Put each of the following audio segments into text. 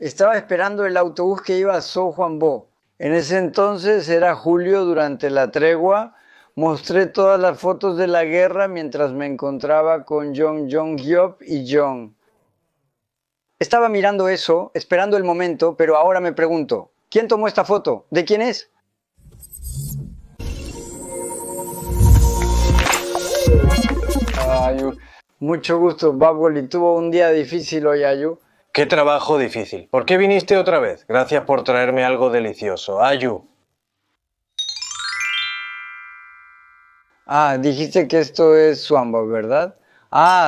Estaba esperando el autobús que iba a So Juan-bo. En ese entonces era julio durante la tregua. Mostré todas las fotos de la guerra mientras me encontraba con Jong Jong-hyop y Jong. Estaba mirando eso, esperando el momento, pero ahora me pregunto, ¿quién tomó esta foto? ¿De quién es? Ayu. Mucho gusto, Baboli. Tuvo un día difícil hoy, Ayu. ¿Qué trabajo difícil? ¿Por qué viniste otra vez? Gracias por traerme algo delicioso. Ayu. Dijiste que esto es Suambo, ¿verdad?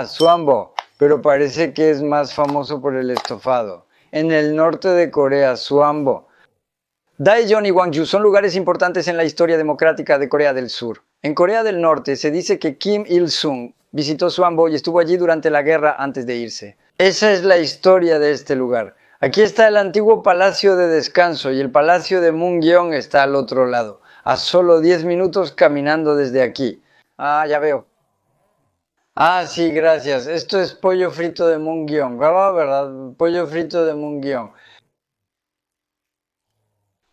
Suambo, pero parece que es más famoso por el estofado. En el norte de Corea, Suambo. Daejeon y Gwangju son lugares importantes en la historia democrática de Corea del Sur. En Corea del Norte se dice que Kim Il-sung visitó Suambo y estuvo allí durante la guerra antes de irse. Esa es la historia de este lugar. Aquí está el antiguo palacio de descanso y el palacio de Munggyeong está al otro lado, a solo 10 minutos caminando desde aquí. Ya veo. Sí, gracias. Esto es pollo frito de Munggyeong. ¿Verdad? Pollo frito de Munggyeong.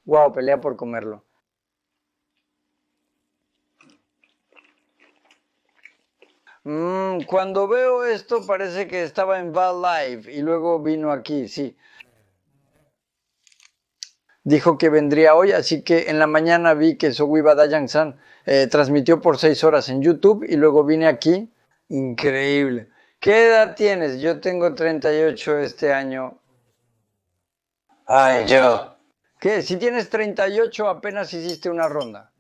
Wow, pelea por comerlo. Cuando veo esto parece que estaba en Val Live y luego vino aquí, sí. Dijo que vendría hoy, así que en la mañana vi que Sowiba Dayan-san transmitió por 6 horas en YouTube y luego vine aquí. Increíble. ¿Qué edad tienes? Yo tengo 38 este año. Yo. ¿Qué? Si tienes 38 apenas hiciste una ronda.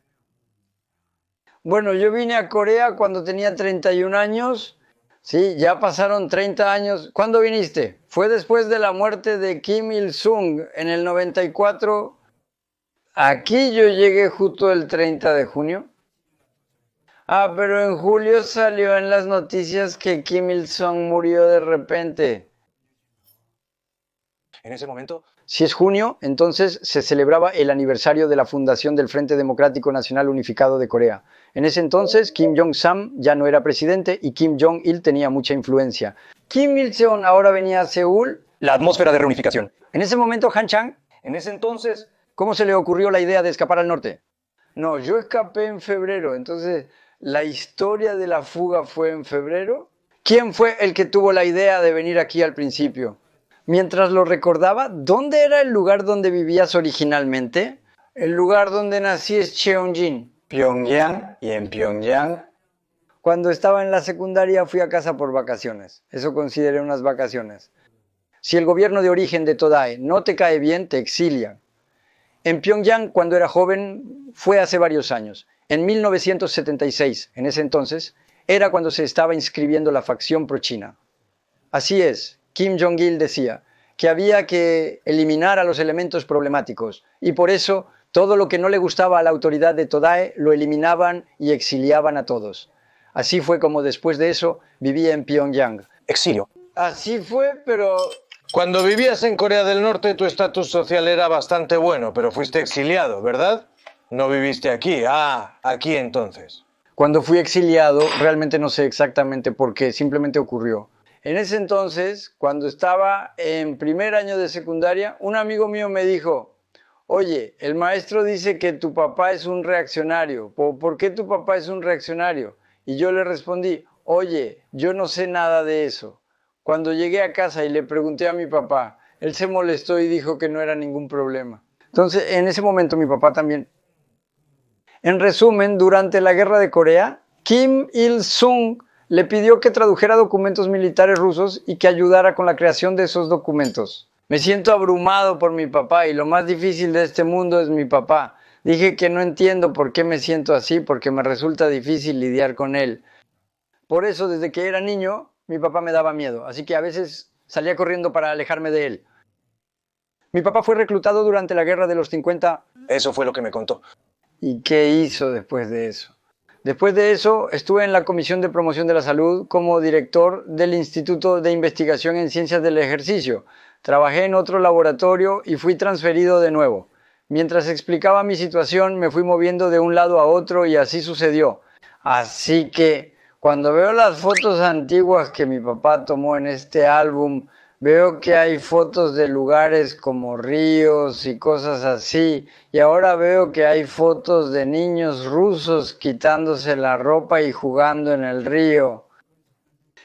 Bueno, yo vine a Corea cuando tenía 31 años. Sí, ya pasaron 30 años. ¿Cuándo viniste? Fue después de la muerte de Kim Il-sung en el 94. Aquí yo llegué justo el 30 de junio. Pero en julio salió en las noticias que Kim Il-sung murió de repente. En ese momento... Si es junio, entonces se celebraba el aniversario de la fundación del Frente Democrático Nacional Unificado de Corea. En ese entonces, Kim Jong-sam ya no era presidente y Kim Jong-il tenía mucha influencia. Kim Il-sung ahora venía a Seúl. La atmósfera de reunificación. En ese momento, Han Chang, En ese entonces... ¿cómo se le ocurrió la idea de escapar al norte? No, yo escapé en febrero, entonces, ¿la historia de la fuga fue en febrero? ¿Quién fue el que tuvo la idea de venir aquí al principio? Mientras lo recordaba, ¿dónde era el lugar donde vivías originalmente? El lugar donde nací es Cheonjin, Pyongyang, y en Pyongyang... Cuando estaba en la secundaria fui a casa por vacaciones. Eso consideré unas vacaciones. Si el gobierno de origen de Todae no te cae bien, te exilian. En Pyongyang, cuando era joven, fue hace varios años. En 1976, en ese entonces, era cuando se estaba inscribiendo la facción pro-China. Así es. Kim Jong-il decía que había que eliminar a los elementos problemáticos y por eso todo lo que no le gustaba a la autoridad de Todae lo eliminaban y exiliaban a todos. Así fue como después de eso vivía en Pyongyang. Exilio. Así fue, pero... Cuando vivías en Corea del Norte tu estatus social era bastante bueno, pero fuiste exiliado, ¿verdad? No viviste aquí. Aquí entonces. Cuando fui exiliado, realmente no sé exactamente por qué, simplemente ocurrió. En ese entonces, cuando estaba en primer año de secundaria, un amigo mío me dijo, oye, el maestro dice que tu papá es un reaccionario. ¿Por qué tu papá es un reaccionario? Y yo le respondí, oye, yo no sé nada de eso. Cuando llegué a casa y le pregunté a mi papá, él se molestó y dijo que no era ningún problema. Entonces, en ese momento mi papá también. En resumen, durante la guerra de Corea, Kim Il-sung le pidió que tradujera documentos militares rusos y que ayudara con la creación de esos documentos. Me siento abrumado por mi papá y lo más difícil de este mundo es mi papá. Dije que no entiendo por qué me siento así, porque me resulta difícil lidiar con él. Por eso, desde que era niño, mi papá me daba miedo, así que a veces salía corriendo para alejarme de él. Mi papá fue reclutado durante la guerra de los 50. Eso fue lo que me contó. ¿Y qué hizo después de eso? Después de eso, estuve en la Comisión de Promoción de la Salud como director del Instituto de Investigación en Ciencias del Ejercicio. Trabajé en otro laboratorio y fui transferido de nuevo. Mientras explicaba mi situación, me fui moviendo de un lado a otro y así sucedió. Así que, cuando veo las fotos antiguas que mi papá tomó en este álbum, Veo que hay fotos de lugares como ríos y cosas así, y ahora veo que hay fotos de niños rusos quitándose la ropa y jugando en el río.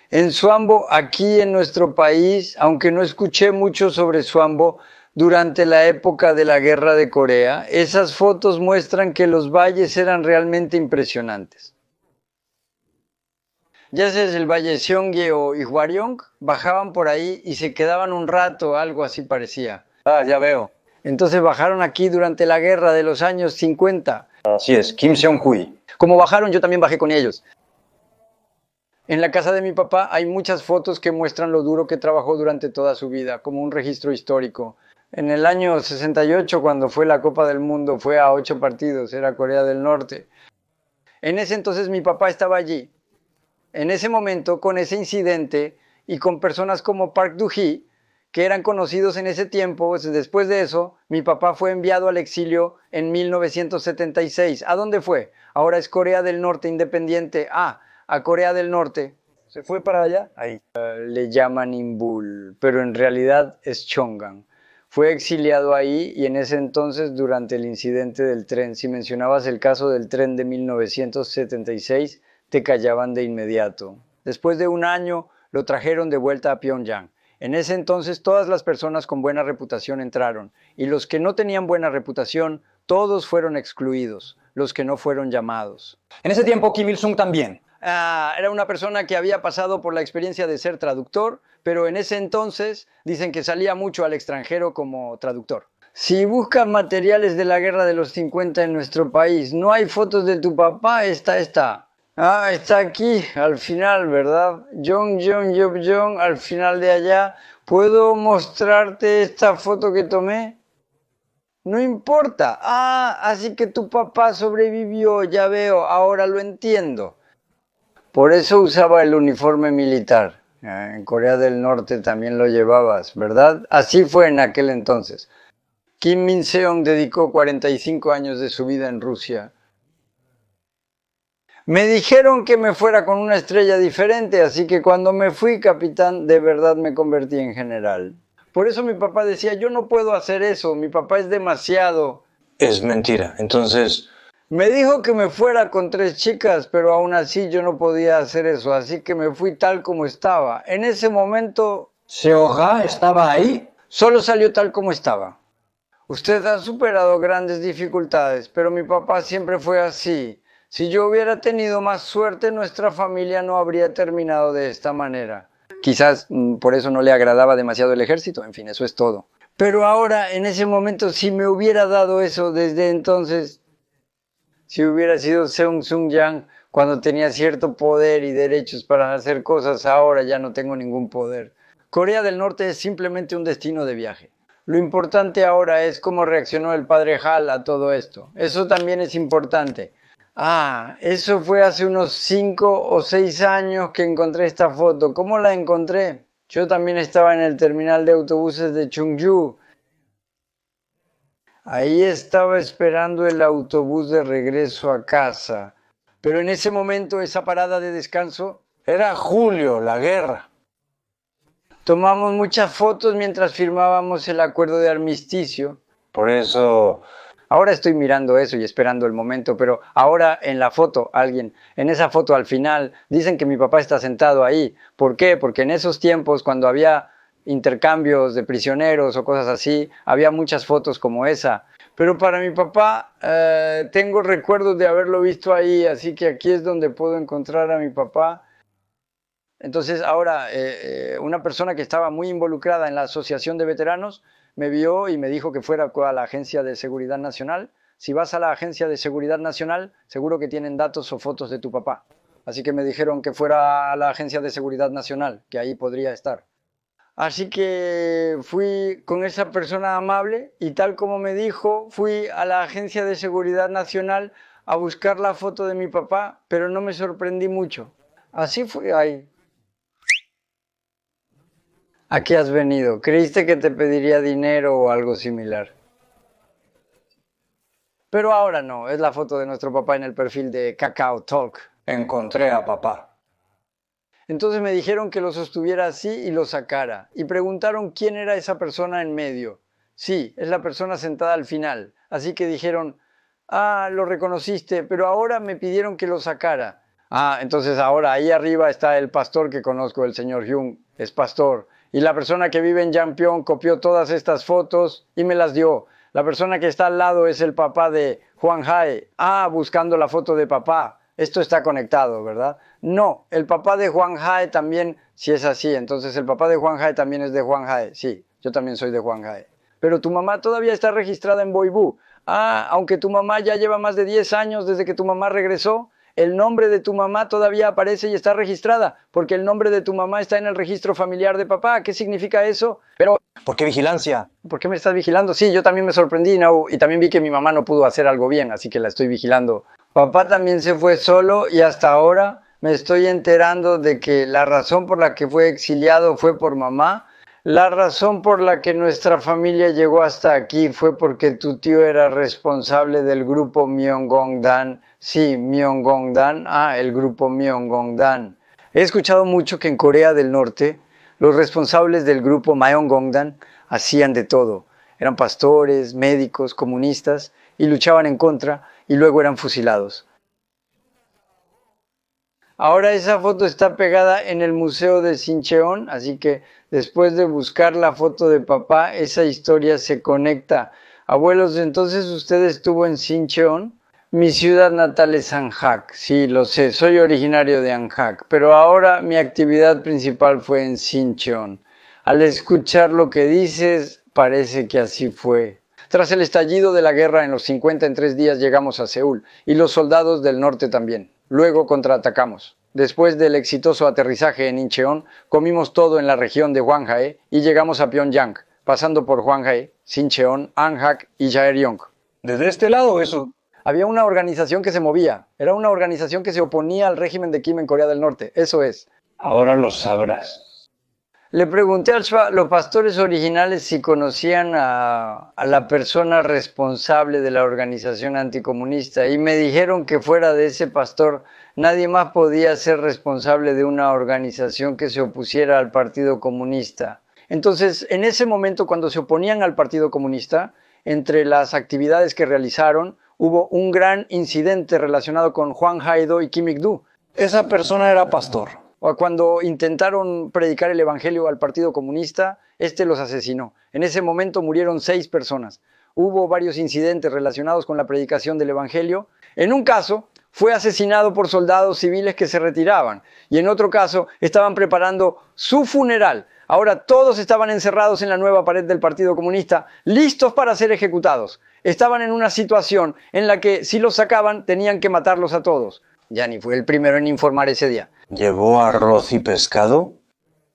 En Suambo, aquí en nuestro país, aunque no escuché mucho sobre Suambo, durante la época de la Guerra de Corea, esas fotos muestran que los valles eran realmente impresionantes. Ya sea el Valle Seongye o Iguariong, bajaban por ahí y se quedaban un rato, algo así parecía. Ah, ya veo. Entonces bajaron aquí durante la guerra de los años 50. Así es, Kim Seong-hui. Como bajaron, yo también bajé con ellos. En la casa de mi papá hay muchas fotos que muestran lo duro que trabajó durante toda su vida, como un registro histórico. En el año 68, cuando fue la Copa del Mundo, fue a 8 partidos, era Corea del Norte. En ese entonces mi papá estaba allí. En ese momento, con ese incidente y con personas como Park Do-hee, que eran conocidos en ese tiempo, pues después de eso, mi papá fue enviado al exilio en 1976. ¿A dónde fue? Ahora es Corea del Norte independiente. A Corea del Norte. ¿Se fue para allá? Ahí. Le llaman Inbul, pero en realidad es Chongan. Fue exiliado ahí y en ese entonces, durante el incidente del tren, si mencionabas el caso del tren de 1976, te callaban de inmediato. Después de un año, lo trajeron de vuelta a Pyongyang. En ese entonces, todas las personas con buena reputación entraron y los que no tenían buena reputación, todos fueron excluidos, los que no fueron llamados. En ese tiempo Kim Il-sung también. Era una persona que había pasado por la experiencia de ser traductor, pero en ese entonces dicen que salía mucho al extranjero como traductor. Si buscas materiales de la guerra de los 50 en nuestro país, no hay fotos de tu papá, está. Está aquí, al final, ¿verdad? Jong, al final de allá. ¿Puedo mostrarte esta foto que tomé? No importa. Así que tu papá sobrevivió, ya veo, ahora lo entiendo. Por eso usaba el uniforme militar. En Corea del Norte también lo llevabas, ¿verdad? Así fue en aquel entonces. Kim Min-seong dedicó 45 años de su vida en Rusia. Me dijeron que me fuera con una estrella diferente, así que cuando me fui capitán, de verdad me convertí en general. Por eso mi papá decía, yo no puedo hacer eso, mi papá es demasiado. Es mentira. Entonces, Me dijo que me fuera con 3 chicas, pero aún así yo no podía hacer eso, así que me fui tal como estaba. En ese momento, Seo-ha estaba ahí. solo salió tal como estaba. Usted ha superado grandes dificultades, pero mi papá siempre fue así. Si yo hubiera tenido más suerte, nuestra familia no habría terminado de esta manera. Quizás por eso no le agradaba demasiado el ejército, en fin, eso es todo. Pero ahora, en ese momento, si me hubiera dado eso desde entonces, si hubiera sido Seung Sung-yang cuando tenía cierto poder y derechos para hacer cosas, ahora ya no tengo ningún poder. Corea del Norte es simplemente un destino de viaje. Lo importante ahora es cómo reaccionó el padre Hal a todo esto. Eso también es importante. Eso fue hace unos 5 o 6 años que encontré esta foto. ¿Cómo la encontré? Yo también estaba en el terminal de autobuses de Chungju. Ahí estaba esperando el autobús de regreso a casa. Pero en ese momento, esa parada de descanso, era julio, la guerra. tomamos muchas fotos mientras firmábamos el acuerdo de armisticio. Por eso, Ahora estoy mirando eso y esperando el momento, pero ahora en la foto, en esa foto al final, dicen que mi papá está sentado ahí. ¿Por qué? Porque en esos tiempos, cuando había intercambios de prisioneros o cosas así, había muchas fotos como esa. Pero para mi papá, tengo recuerdos de haberlo visto ahí, así que aquí es donde puedo encontrar a mi papá. Entonces ahora una persona que estaba muy involucrada en la asociación de veteranos me vio y me dijo que fuera a la Agencia de Seguridad Nacional. Si vas a la Agencia de Seguridad Nacional, seguro que tienen datos o fotos de tu papá. Así que me dijeron que fuera a la Agencia de Seguridad Nacional, que ahí podría estar. Así que fui con esa persona amable y tal como me dijo, fui a la Agencia de Seguridad Nacional a buscar la foto de mi papá, pero no me sorprendí mucho. Así fue ahí. ¿A qué has venido? ¿Creíste que te pediría dinero o algo similar? Pero ahora no, es la foto de nuestro papá en el perfil de Kakao Talk. encontré a papá. Entonces me dijeron que lo sostuviera así y lo sacara. Y preguntaron quién era esa persona en medio. Sí, es la persona sentada al final. Así que dijeron, ah, lo reconociste, pero ahora me pidieron que lo sacara. Ah, entonces ahora ahí arriba está el pastor que conozco, el señor Hyun, es pastor. Y la persona que vive en Yangpyeong copió todas estas fotos y me las dio. La persona que está al lado es el papá de Hwang Hae. Ah, buscando la foto de papá. Esto está conectado, ¿verdad? No, el papá de Hwang Hae también, si es así, entonces el papá de Hwang Hae también es de Hwang Hae. Sí, yo también soy de Hwang Hae. Pero tu mamá todavía está registrada en Boibu. Ah, aunque tu mamá ya lleva más de 10 años desde que tu mamá regresó, el nombre de tu mamá todavía aparece y está registrada, porque el nombre de tu mamá está en el registro familiar de papá. ¿Qué significa eso? Pero, ¿Por qué vigilancia? ¿por qué me estás vigilando? Sí, yo también me sorprendí, ¿no? Y también vi que mi mamá no pudo hacer algo bien, así que la estoy vigilando. Papá también se fue solo y hasta ahora me estoy enterando de que la razón por la que fue exiliado fue por mamá. La razón por la que nuestra familia llegó hasta aquí fue porque tu tío era responsable del grupo Myeonggongdan. Sí, Myeonggongdan. Ah, el grupo Myeonggongdan. He escuchado mucho que en Corea del Norte los responsables del grupo Myeonggongdan hacían de todo. Eran pastores, médicos, comunistas y luchaban en contra y luego eran fusilados. Ahora esa foto está pegada en el Museo de Sincheon, así que después de buscar la foto de papá, esa historia se conecta. Abuelos, entonces usted estuvo en Sincheon. Mi ciudad natal es Anhak, sí, lo sé, soy originario de Anhak, pero ahora mi actividad principal fue en Sincheon. Al escuchar lo que dices, parece que así fue. Tras el estallido de la guerra en los 50 en 3 días llegamos a Seúl y los soldados del norte también. Luego contraatacamos. Después del exitoso aterrizaje en Incheon, comimos todo en la región de Hwanghae y llegamos a Pyongyang, pasando por Hwanghae, Sincheon, Anhak y Jaeryong. ¿Desde este lado eso? Había una organización que se movía. Era una organización que se oponía al régimen de Kim en Corea del Norte. Eso es. Ahora lo sabrás. Le pregunté a los pastores originales si conocían a la persona responsable de la organización anticomunista y me dijeron que fuera de ese pastor nadie más podía ser responsable de una organización que se opusiera al Partido Comunista. Entonces, en ese momento, cuando se oponían al Partido Comunista, entre las actividades que realizaron, hubo un gran incidente relacionado con Hwang Hae-do y Kim Ik-doo. Esa persona era pastor. O cuando intentaron predicar el evangelio al Partido Comunista, este los asesinó. En ese momento murieron 6 personas. Hubo varios incidentes relacionados con la predicación del evangelio. En un caso, fue asesinado por soldados civiles que se retiraban. Y en otro caso, estaban preparando su funeral. Ahora todos estaban encerrados en la nueva pared del Partido Comunista, listos para ser ejecutados. Estaban en una situación en la que si los sacaban, tenían que matarlos a todos. Yani fue el primero en informar ese día. ¿Llevó arroz y pescado?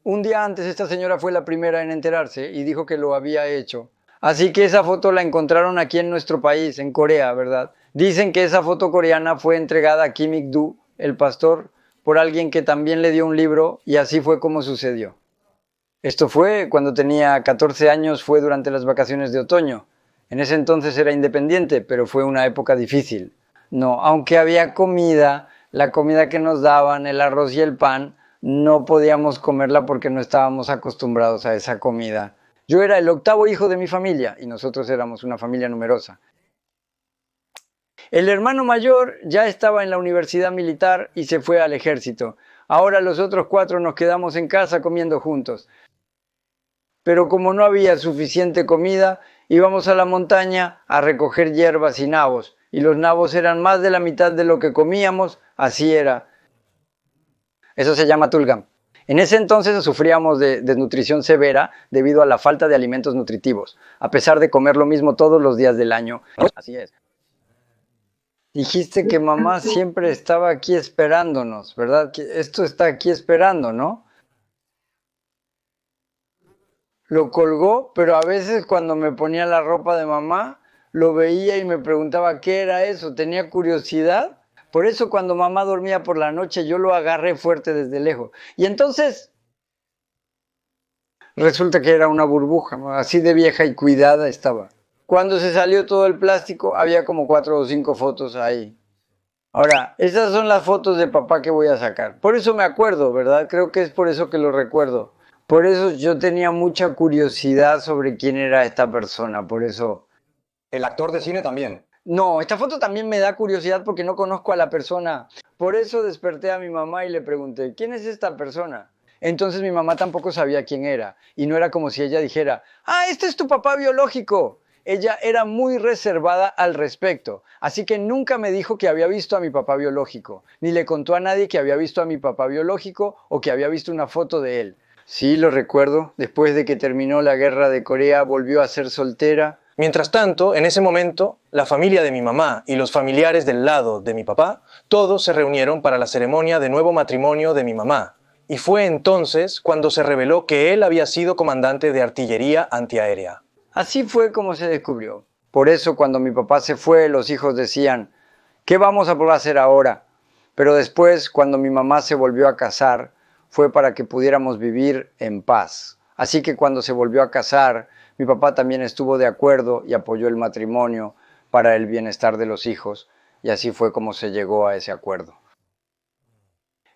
Un día antes esta señora fue la primera en enterarse y dijo que lo había hecho. Así que esa foto la encontraron aquí en nuestro país, en Corea, ¿verdad? Dicen que esa foto coreana fue entregada a Kim Ik-doo, el pastor, por alguien que también le dio un libro y así fue como sucedió. Esto fue cuando tenía 14 años, fue durante las vacaciones de otoño. En ese entonces era independiente, pero fue una época difícil. No, aunque había comida, la comida que nos daban, el arroz y el pan, no podíamos comerla porque no estábamos acostumbrados a esa comida. Yo era el 8º hijo de mi familia y nosotros éramos una familia numerosa. El hermano mayor ya estaba en la universidad militar y se fue al ejército. Ahora los otros 4 nos quedamos en casa comiendo juntos. Pero como no había suficiente comida, íbamos a la montaña a recoger hierbas y nabos. Y los nabos eran más de la mitad de lo que comíamos, así era. Eso se llama tulgam. En ese entonces sufríamos de desnutrición severa debido a la falta de alimentos nutritivos, a pesar de comer lo mismo todos los días del año. Así es. Dijiste que mamá siempre estaba aquí esperándonos, ¿verdad? Esto está aquí esperando, ¿no? Lo colgó, pero a veces cuando me ponía la ropa de mamá, lo veía y me preguntaba qué era eso, tenía curiosidad. Por eso cuando mamá dormía por la noche yo lo agarré fuerte desde lejos. Y entonces resulta que era una burbuja, así de vieja y cuidada estaba. Cuando se salió todo el plástico había como 4 o 5 fotos ahí. Ahora, estas son las fotos de papá que voy a sacar. Por eso me acuerdo, ¿verdad? Creo que es por eso que lo recuerdo. Por eso yo tenía mucha curiosidad sobre quién era esta persona, por eso... El actor de cine también. No, esta foto también me da curiosidad porque no conozco a la persona. Por eso desperté a mi mamá y le pregunté, ¿quién es esta persona? Entonces mi mamá tampoco sabía quién era. Y no era como si ella dijera, ¡ah, este es tu papá biológico! Ella era muy reservada al respecto. Así que nunca me dijo que había visto a mi papá biológico. Ni le contó a nadie que había visto a mi papá biológico o que había visto una foto de él. Sí, lo recuerdo. Después de que terminó la guerra de Corea, volvió a ser soltera. Mientras tanto, en ese momento, la familia de mi mamá y los familiares del lado de mi papá, todos se reunieron para la ceremonia de nuevo matrimonio de mi mamá. Y fue entonces cuando se reveló que él había sido comandante de artillería antiaérea. Así fue como se descubrió. Por eso cuando mi papá se fue, los hijos decían, ¿qué vamos a poder hacer ahora? Pero después, cuando mi mamá se volvió a casar, fue para que pudiéramos vivir en paz. Así que cuando se volvió a casar, mi papá también estuvo de acuerdo y apoyó el matrimonio para el bienestar de los hijos, y así fue como se llegó a ese acuerdo.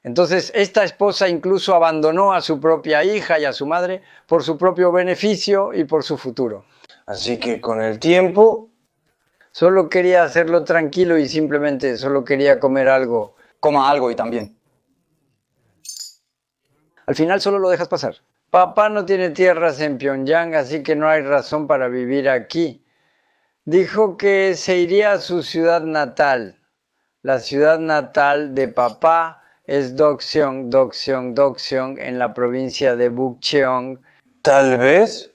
Entonces, esta esposa incluso abandonó a su propia hija y a su madre por su propio beneficio y por su futuro. Así que con el tiempo, Solo quería hacerlo tranquilo y simplemente solo quería comer algo. Coma algo y también. Al final solo lo dejas pasar. Papá no tiene tierras en Pyongyang, así que no hay razón para vivir aquí. Dijo que se iría a su ciudad natal. La ciudad natal de papá es Dokseong, Dokseong, Dokseong, en la provincia de Bukcheong. tal vez...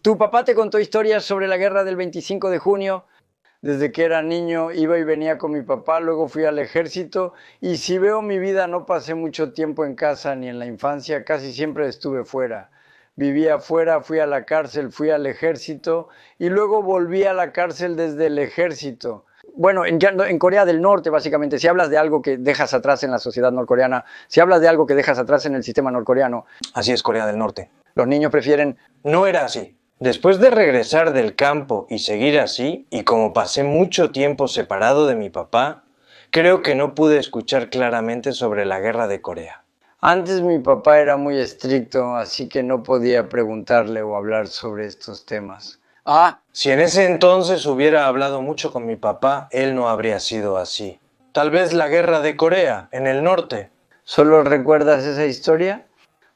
Tu papá te contó historias sobre la guerra del 25 de junio. Desde que era niño iba y venía con mi papá, luego fui al ejército y si veo mi vida no pasé mucho tiempo en casa ni en la infancia, casi siempre estuve fuera. Vivía afuera, fui a la cárcel, fui al ejército y luego volví a la cárcel desde el ejército. Bueno, en Corea del Norte, básicamente, si hablas de algo que dejas atrás en la sociedad norcoreana, si hablas de algo que dejas atrás en el sistema norcoreano, Así es Corea del Norte. los niños prefieren... No era así. Después de regresar del campo y seguir así, y como pasé mucho tiempo separado de mi papá, creo que no pude escuchar claramente sobre la guerra de Corea. Antes mi papá era muy estricto, así que no podía preguntarle o hablar sobre estos temas. Si en ese entonces hubiera hablado mucho con mi papá, él no habría sido así. Tal vez la guerra de Corea, en el norte. ¿Solo recuerdas esa historia?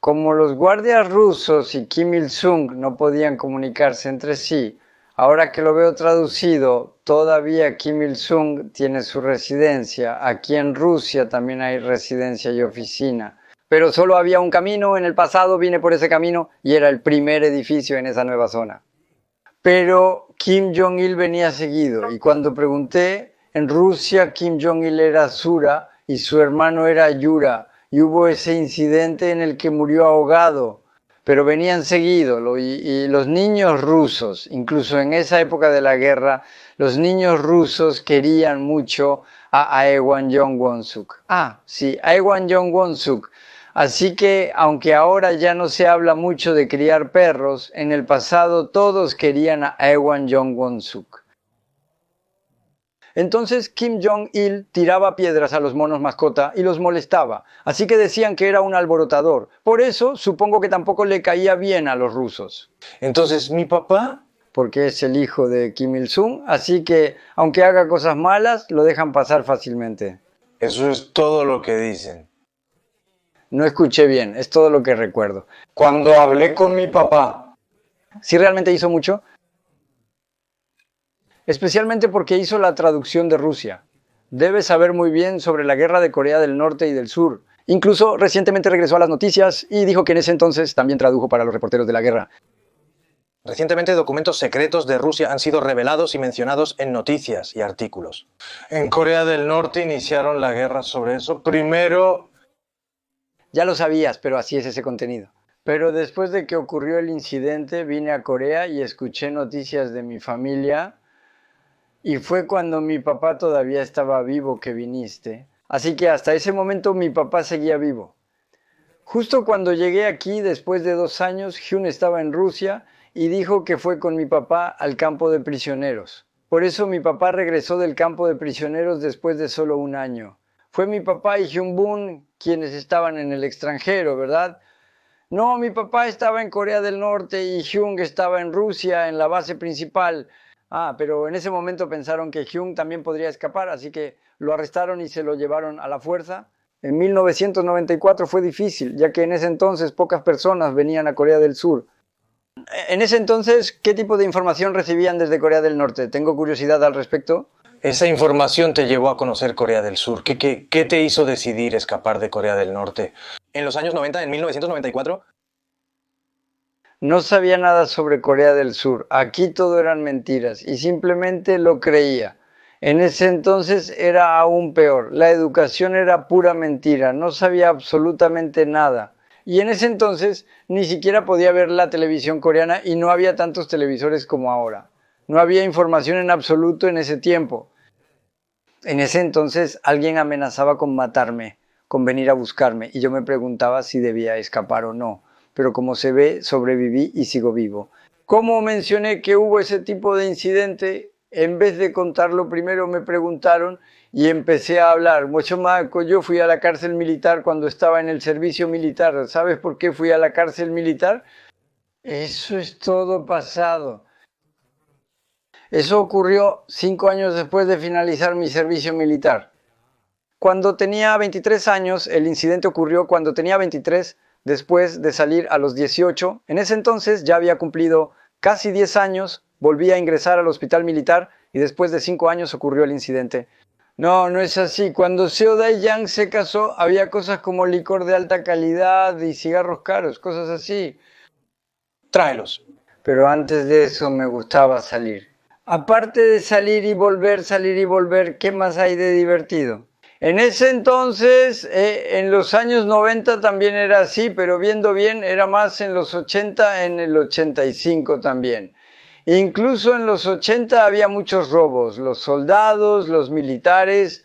Como los guardias rusos y Kim Il-sung no podían comunicarse entre sí, ahora que lo veo traducido, todavía Kim Il-sung tiene su residencia. Aquí en Rusia también hay residencia y oficina. Pero solo había un camino, en el pasado vine por ese camino y era el primer edificio en esa nueva zona. Pero Kim Jong-il venía seguido y cuando pregunté, en Rusia Kim Jong-il era Sura y su hermano era Yura. Y hubo ese incidente en el que murió ahogado, pero venían seguido y los niños rusos, incluso en esa época de la guerra, los niños rusos querían mucho a Aewan Jong-won-suk. Sí, Aewan Jong-won-suk. Así que, aunque ahora ya no se habla mucho de criar perros, en el pasado todos querían a Aewan Jong-won-suk. Entonces Kim Jong-il tiraba piedras a los monos mascota y los molestaba, así que decían que era un alborotador. Por eso supongo que tampoco le caía bien a los rusos. Entonces mi papá... Porque es el hijo de Kim Il-sung, así que aunque haga cosas malas, lo dejan pasar fácilmente. Eso es todo lo que dicen. No escuché bien, es todo lo que recuerdo. Cuando hablé con mi papá. ¿Sí realmente hizo mucho? Especialmente porque hizo la traducción de Rusia. Debe saber muy bien sobre la guerra de Corea del Norte y del Sur. Incluso recientemente regresó a las noticias y dijo que en ese entonces también tradujo para los reporteros de la guerra. Recientemente documentos secretos de Rusia han sido revelados y mencionados en noticias y artículos. En Corea del Norte iniciaron la guerra sobre eso. Primero... Ya lo sabías, pero así es ese contenido. Pero después de que ocurrió el incidente, vine a Corea y escuché noticias de mi familia. Y fue cuando mi papá todavía estaba vivo que viniste. Así que hasta ese momento mi papá seguía vivo. Justo cuando llegué aquí, después de 2 años, Hyun estaba en Rusia y dijo que fue con mi papá al campo de prisioneros. Por eso mi papá regresó del campo de prisioneros después de solo un año. Fue mi papá y Hyun Boon quienes estaban en el extranjero, ¿verdad? No, mi papá estaba en Corea del Norte y Hyun estaba en Rusia, en la base principal. Ah, pero en ese momento pensaron que Hyun también podría escapar, así que lo arrestaron y se lo llevaron a la fuerza. En 1994 fue difícil, ya que en ese entonces pocas personas venían a Corea del Sur. En ese entonces, ¿qué tipo de información recibían desde Corea del Norte? Tengo curiosidad al respecto. Esa información te llevó a conocer Corea del Sur. ¿Qué te hizo decidir escapar de Corea del Norte? En los años 90, en 1994. No sabía nada sobre Corea del Sur. Aquí todo eran mentiras y simplemente lo creía. En ese entonces era aún peor. La educación era pura mentira. No sabía absolutamente nada. Y en ese entonces ni siquiera podía ver la televisión coreana y no había tantos televisores como ahora. No había información en absoluto en ese tiempo. En ese entonces alguien amenazaba con matarme, con venir a buscarme, y yo me preguntaba si debía escapar o no. Pero como se ve, sobreviví y sigo vivo. ¿Cómo mencioné que hubo ese tipo de incidente? En vez de contarlo primero me preguntaron y empecé a hablar. Mucho más, yo fui a la cárcel militar cuando estaba en el servicio militar. ¿Sabes por qué fui a la cárcel militar? Eso es todo pasado. Eso ocurrió 5 años después de finalizar mi servicio militar. Cuando tenía 23 años, el incidente ocurrió cuando tenía 23, después de salir a los 18. En ese entonces ya había cumplido casi 10 años, volví a ingresar al hospital militar y después de 5 años ocurrió el incidente. No, no es así. Cuando Seo Dae-jang se casó, había cosas como licor de alta calidad y cigarros caros, cosas así. Tráelos. Pero antes de eso me gustaba salir. Aparte de salir y volver, ¿qué más hay de divertido? En ese entonces, en los años 90 también era así, pero viendo bien era más en los 80, en el 85 también. Incluso en los 80 había muchos robos, los soldados, los militares,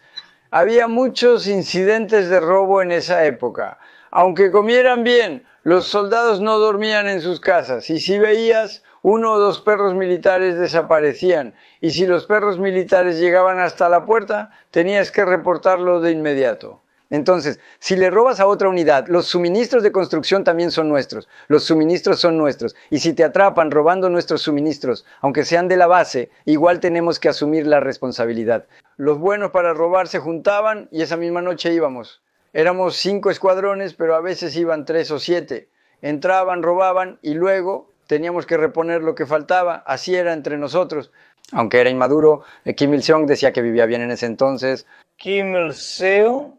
había muchos incidentes de robo en esa época. Aunque comieran bien, los soldados no dormían en sus casas y si veías, 1 o 2 perros militares desaparecían y si los perros militares llegaban hasta la puerta, tenías que reportarlo de inmediato. Entonces, si le robas a otra unidad, los suministros de construcción también son nuestros, los suministros son nuestros, y si te atrapan robando nuestros suministros, aunque sean de la base, igual tenemos que asumir la responsabilidad. Los buenos para robar se juntaban y esa misma noche íbamos. Éramos 5 escuadrones, pero a veces iban 3 o 7. Entraban, robaban y luego teníamos que reponer lo que faltaba, así era entre nosotros. Aunque era inmaduro, Kim Il-sung decía que vivía bien en ese entonces. Kim Il-sung.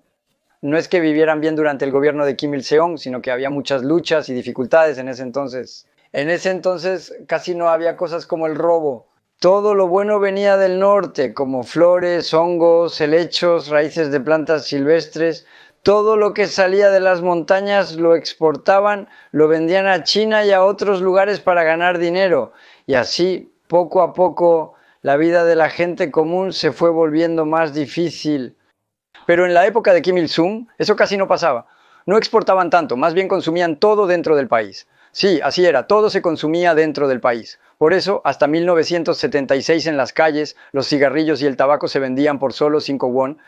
No es que vivieran bien durante el gobierno de Kim Il-sung, sino que había muchas luchas y dificultades en ese entonces. En ese entonces casi no había cosas como el robo. Todo lo bueno venía del norte, como flores, hongos, helechos, raíces de plantas silvestres. Todo lo que salía de las montañas lo exportaban, lo vendían a China y a otros lugares para ganar dinero. Y así, poco a poco, la vida de la gente común se fue volviendo más difícil. Pero en la época de Kim Il-sung, eso casi no pasaba. No exportaban tanto, más bien consumían todo dentro del país. Sí, así era, todo se consumía dentro del país. Por eso, hasta 1976 en las calles, los cigarrillos y el tabaco se vendían por solo 5 won.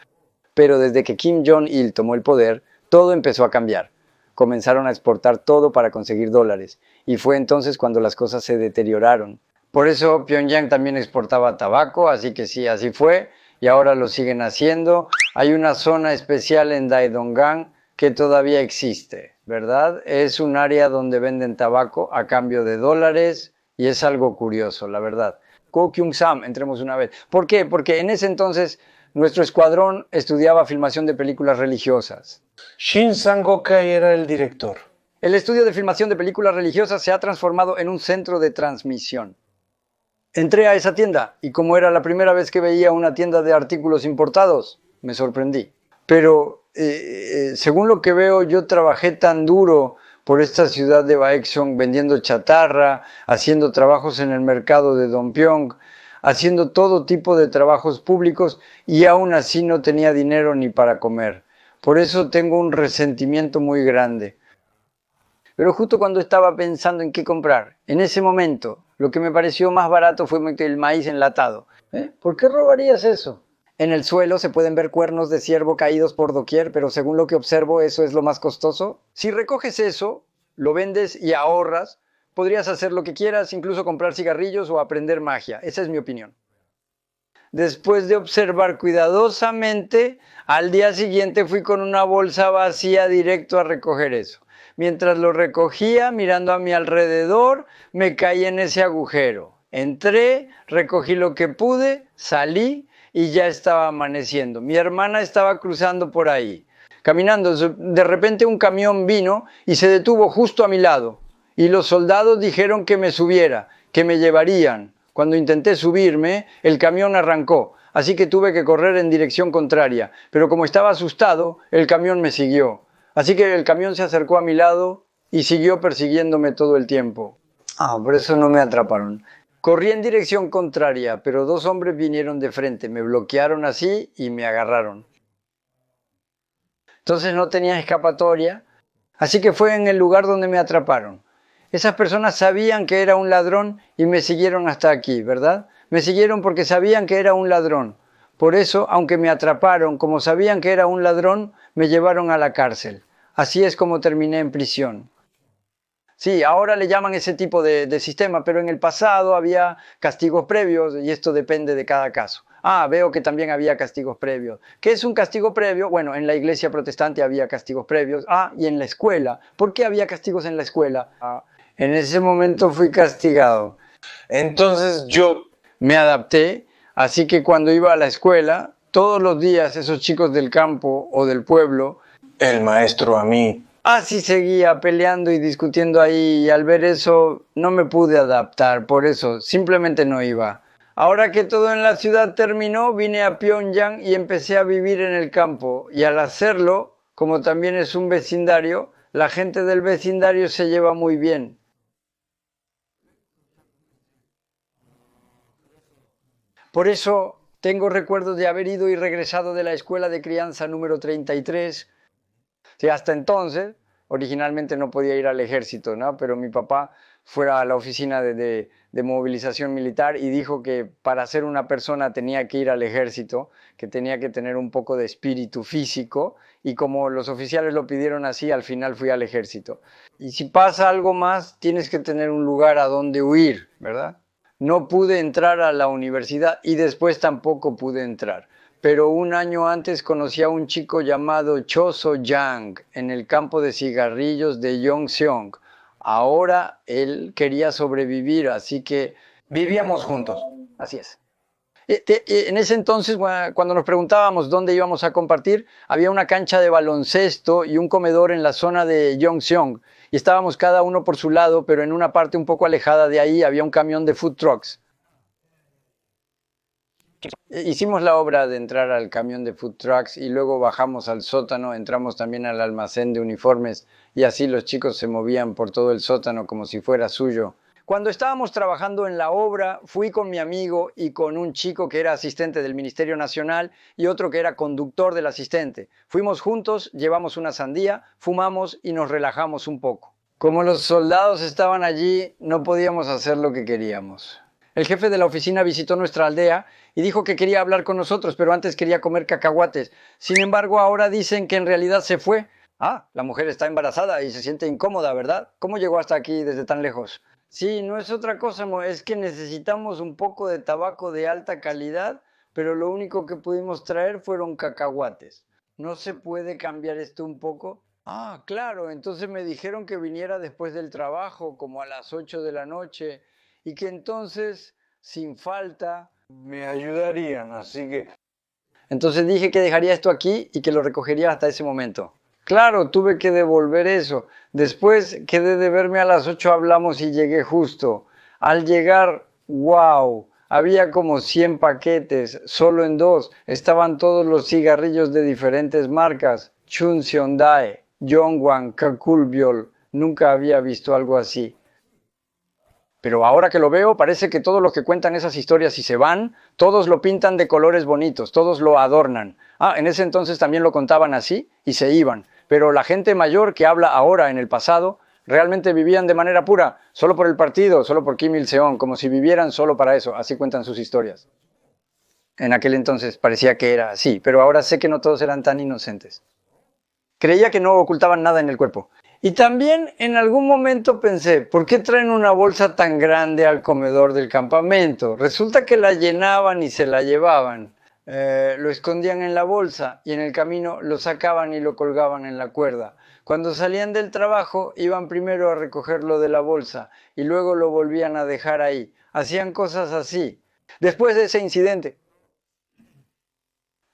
Pero desde que Kim Jong-il tomó el poder, todo empezó a cambiar. Comenzaron a exportar todo para conseguir dólares. Y fue entonces cuando las cosas se deterioraron. Por eso Pyongyang también exportaba tabaco, así que sí, así fue. Y ahora lo siguen haciendo. Hay una zona especial en Daedong-gang que todavía existe, ¿verdad? Es un área donde venden tabaco a cambio de dólares y es algo curioso, la verdad. Ko Kyung-sam, entremos una vez. ¿Por qué? Porque en ese entonces nuestro escuadrón estudiaba filmación de películas religiosas. Shin Sang-ok era el director. El estudio de filmación de películas religiosas se ha transformado en un centro de transmisión. Entré a esa tienda y como era la primera vez que veía una tienda de artículos importados, me sorprendí. Pero según lo que veo, yo trabajé tan duro por esta ciudad de Baekseong vendiendo chatarra, haciendo trabajos en el mercado de Dongpyeong, haciendo todo tipo de trabajos públicos y aún así no tenía dinero ni para comer. Por eso tengo un resentimiento muy grande. Pero justo cuando estaba pensando en qué comprar, en ese momento, Lo que me pareció más barato fue el maíz enlatado. ¿Por qué robarías eso? En el suelo se pueden ver cuernos de ciervo caídos por doquier, pero según lo que observo, eso es lo más costoso. Si recoges eso, lo vendes y ahorras, podrías hacer lo que quieras, incluso comprar cigarrillos o aprender magia. Esa es mi opinión. Después de observar cuidadosamente, al día siguiente fui con una bolsa vacía directo a recoger eso. Mientras lo recogía, mirando a mi alrededor, me caí en ese agujero. Entré, recogí lo que pude, salí y ya estaba amaneciendo. Mi hermana estaba cruzando por ahí. Caminando, de repente un camión vino y se detuvo justo a mi lado. Y los soldados dijeron que me subiera, que me llevarían. Cuando intenté subirme, el camión arrancó, así que tuve que correr en dirección contraria. Pero como estaba asustado, el camión me siguió. Así que el camión se acercó a mi lado y siguió persiguiéndome todo el tiempo. Por eso no me atraparon. Corrí en dirección contraria, pero dos hombres vinieron de frente, me bloquearon así y me agarraron. Entonces no tenía escapatoria, así que fue en el lugar donde me atraparon. Esas personas sabían que era un ladrón y me siguieron hasta aquí, ¿verdad? Me siguieron porque sabían que era un ladrón. Por eso, aunque me atraparon, como sabían que era un ladrón, me llevaron a la cárcel. Así es como terminé en prisión. Sí, ahora le llaman ese tipo de sistema, pero en el pasado había castigos previos y esto depende de cada caso. Veo que también había castigos previos. ¿Qué es un castigo previo? Bueno, en la iglesia protestante había castigos previos. Y en la escuela. ¿Por qué había castigos en la escuela? En ese momento fui castigado. Entonces yo Me adapté, así que cuando iba a la escuela, todos los días esos chicos del campo o del pueblo, el maestro a mí. así seguía peleando y discutiendo ahí, y al ver eso no me pude adaptar, por eso simplemente no iba. Ahora que todo en la ciudad terminó, vine a Pyongyang y empecé a vivir en el campo, y al hacerlo, como también es un vecindario, la gente del vecindario se lleva muy bien. Por eso tengo recuerdos de haber ido y regresado de la escuela de crianza número 33. Sí, hasta entonces, originalmente no podía ir al ejército, ¿no? Pero mi papá fue a la oficina de movilización militar y dijo que para ser una persona tenía que ir al ejército, que tenía que tener un poco de espíritu físico, y como los oficiales lo pidieron así, al final fui al ejército. Y si pasa algo más, tienes que tener un lugar a donde huir, ¿verdad? No pude entrar a la universidad y después tampoco pude entrar. Pero un año antes conocí a un chico llamado Cho So-Yang en el campo de cigarrillos de Yongseong. Ahora él quería sobrevivir, así que vivíamos juntos. Así es. En ese entonces, cuando nos preguntábamos dónde íbamos a compartir, había una cancha de baloncesto y un comedor en la zona de Yongseong. Y estábamos cada uno por su lado, pero en una parte un poco alejada de ahí había un camión de food trucks. Hicimos la obra de entrar al camión de food trucks y luego bajamos al sótano, entramos también al almacén de uniformes y así los chicos se movían por todo el sótano como si fuera suyo. Cuando estábamos trabajando en la obra, fui con mi amigo y con un chico que era asistente del Ministerio Nacional y otro que era conductor del asistente. Fuimos juntos, llevamos una sandía, fumamos y nos relajamos un poco. Como los soldados estaban allí, no podíamos hacer lo que queríamos. El jefe de la oficina visitó nuestra aldea y dijo que quería hablar con nosotros, pero antes quería comer cacahuates. Sin embargo, ahora dicen que en realidad se fue. La mujer está embarazada y se siente incómoda, ¿verdad? ¿Cómo llegó hasta aquí desde tan lejos? Sí, no es otra cosa, es que necesitamos un poco de tabaco de alta calidad, pero lo único que pudimos traer fueron cacahuates. ¿No se puede cambiar esto un poco? Claro, entonces me dijeron que viniera después del trabajo, como a las 8 de la noche, y que entonces, sin falta, me ayudarían, así que... Entonces dije que dejaría esto aquí y que lo recogería hasta ese momento. Claro, tuve que devolver eso. Después quedé de verme a las 8, hablamos y llegué justo. Al llegar, ¡wow! Había como 100 paquetes, solo en 2 estaban todos los cigarrillos de diferentes marcas. Chun Seondae, Yongwan, Kakulbyol. Nunca había visto algo así. Pero ahora que lo veo, parece que todos los que cuentan esas historias y se van, todos lo pintan de colores bonitos, todos lo adornan. En ese entonces también lo contaban así y se iban. Pero la gente mayor que habla ahora en el pasado, Realmente vivían de manera pura, solo por el partido, solo por Kim Il-seong, como si vivieran solo para eso. Así cuentan sus historias. En aquel entonces parecía que era así, pero ahora sé que no todos eran tan inocentes. Creía que no ocultaban nada en el cuerpo. Y también en algún momento pensé, ¿por qué traen una bolsa tan grande al comedor del campamento? Resulta que la llenaban y se la llevaban. Lo escondían en la bolsa y en el camino lo sacaban y lo colgaban en la cuerda. Cuando salían del trabajo iban primero a recogerlo de la bolsa y luego lo volvían a dejar ahí. Hacían cosas así. Después de ese incidente,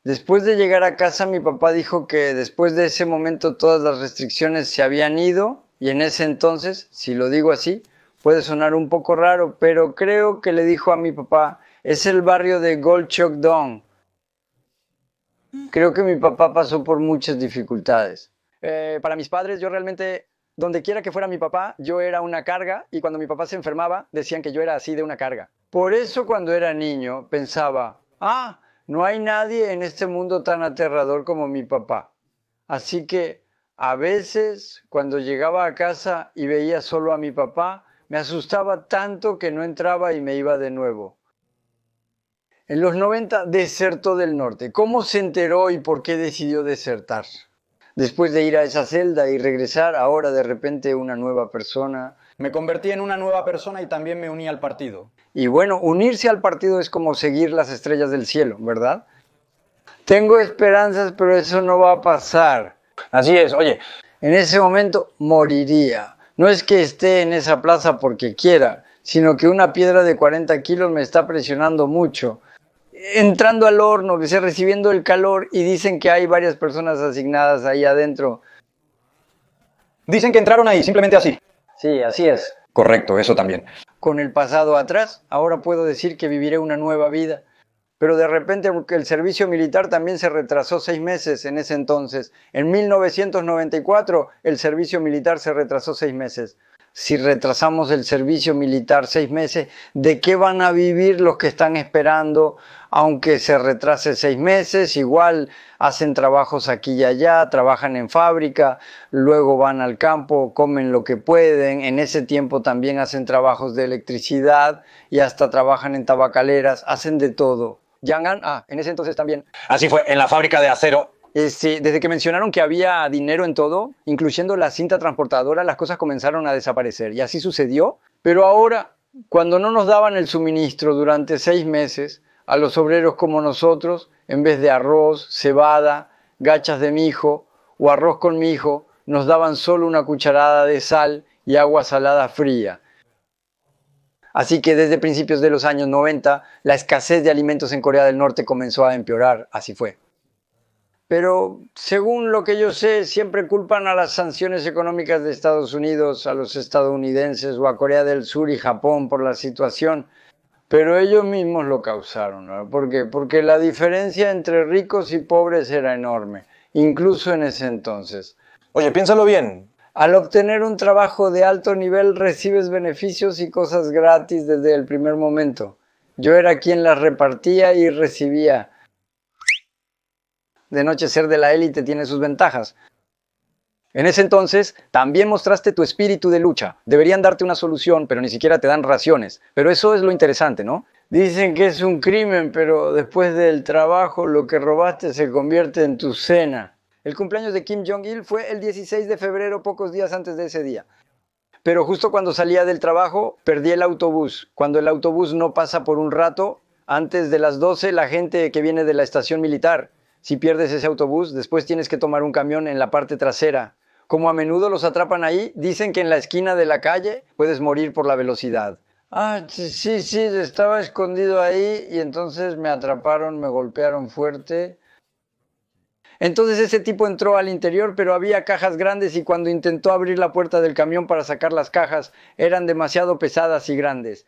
después de llegar a casa, mi papá dijo que después de ese momento todas las restricciones se habían ido y en ese entonces, si lo digo así, puede sonar un poco raro, pero creo que le dijo a mi papá, es el barrio de Golchok-dong. Creo que mi papá pasó por muchas dificultades. Para mis padres, yo realmente, donde quiera que fuera mi papá, yo era una carga y cuando mi papá se enfermaba, decían que yo era así de una carga. Por eso cuando era niño pensaba, no hay nadie en este mundo tan aterrador como mi papá. Así que a veces cuando llegaba a casa y veía solo a mi papá, me asustaba tanto que no entraba y me iba de nuevo. En los 90 desertó del norte. ¿Cómo se enteró y por qué decidió desertar? Después de ir a esa celda y regresar, ahora de repente una nueva persona. Me convertí en una nueva persona y también me uní al partido. Y bueno, unirse al partido es como seguir las estrellas del cielo, ¿verdad? Tengo esperanzas, pero eso no va a pasar. Así es, oye, En ese momento moriría. No es que esté en esa plaza porque quiera, sino que una piedra de 40 kilos me está presionando mucho. Entrando al horno, que sea recibiendo el calor y dicen que hay varias personas asignadas ahí adentro. Dicen que entraron ahí, simplemente así. Sí, así es. Correcto, eso también. Con el pasado atrás, ahora puedo decir que viviré una nueva vida. Pero de repente el servicio militar también se retrasó 6 meses en ese entonces. En 1994 el servicio militar se retrasó 6 meses. Si retrasamos el servicio militar 6 meses, ¿de qué van a vivir los que están esperando? Aunque se retrase 6 meses, igual hacen trabajos aquí y allá, trabajan en fábrica, luego van al campo, comen lo que pueden. En ese tiempo también hacen trabajos de electricidad y hasta trabajan en tabacaleras, hacen de todo. Yangan, en ese entonces también. así fue, en la fábrica de acero. Sí, desde que mencionaron que había dinero en todo, incluyendo la cinta transportadora, las cosas comenzaron a desaparecer. Y así sucedió. Pero ahora, cuando no nos daban el suministro durante 6 meses, a los obreros como nosotros, en vez de arroz, cebada, gachas de mijo o arroz con mijo, nos daban solo una cucharada de sal y agua salada fría. Así que desde principios de los años 90, la escasez de alimentos en Corea del Norte comenzó a empeorar. Así fue. Pero según lo que yo sé, siempre culpan a las sanciones económicas de Estados Unidos, a los estadounidenses o a Corea del Sur y Japón por la situación. Pero ellos mismos lo causaron, ¿no? ¿Por qué? Porque la diferencia entre ricos y pobres era enorme, incluso en ese entonces. Oye, piénsalo bien. Al obtener un trabajo de alto nivel recibes beneficios y cosas gratis desde el primer momento. Yo era quien las repartía y recibía. De noche ser de la élite tiene sus ventajas. En ese entonces también mostraste tu espíritu de lucha. Deberían darte una solución, pero ni siquiera te dan raciones. Pero eso es lo interesante, ¿no? Dicen que es un crimen, pero después del trabajo lo que robaste se convierte en tu cena. El cumpleaños de Kim Jong-il fue el 16 de febrero, pocos días antes de ese día. Pero justo cuando salía del trabajo, perdí el autobús. Cuando el autobús no pasa por un rato, antes de las 12, la gente que viene de la estación militar. Si pierdes ese autobús, después tienes que tomar un camión en la parte trasera. Como a menudo los atrapan ahí, dicen que en la esquina de la calle puedes morir por la velocidad. Sí, estaba escondido ahí y entonces me atraparon, me golpearon fuerte. Entonces ese tipo entró al interior, pero había cajas grandes y cuando intentó abrir la puerta del camión para sacar las cajas, eran demasiado pesadas y grandes.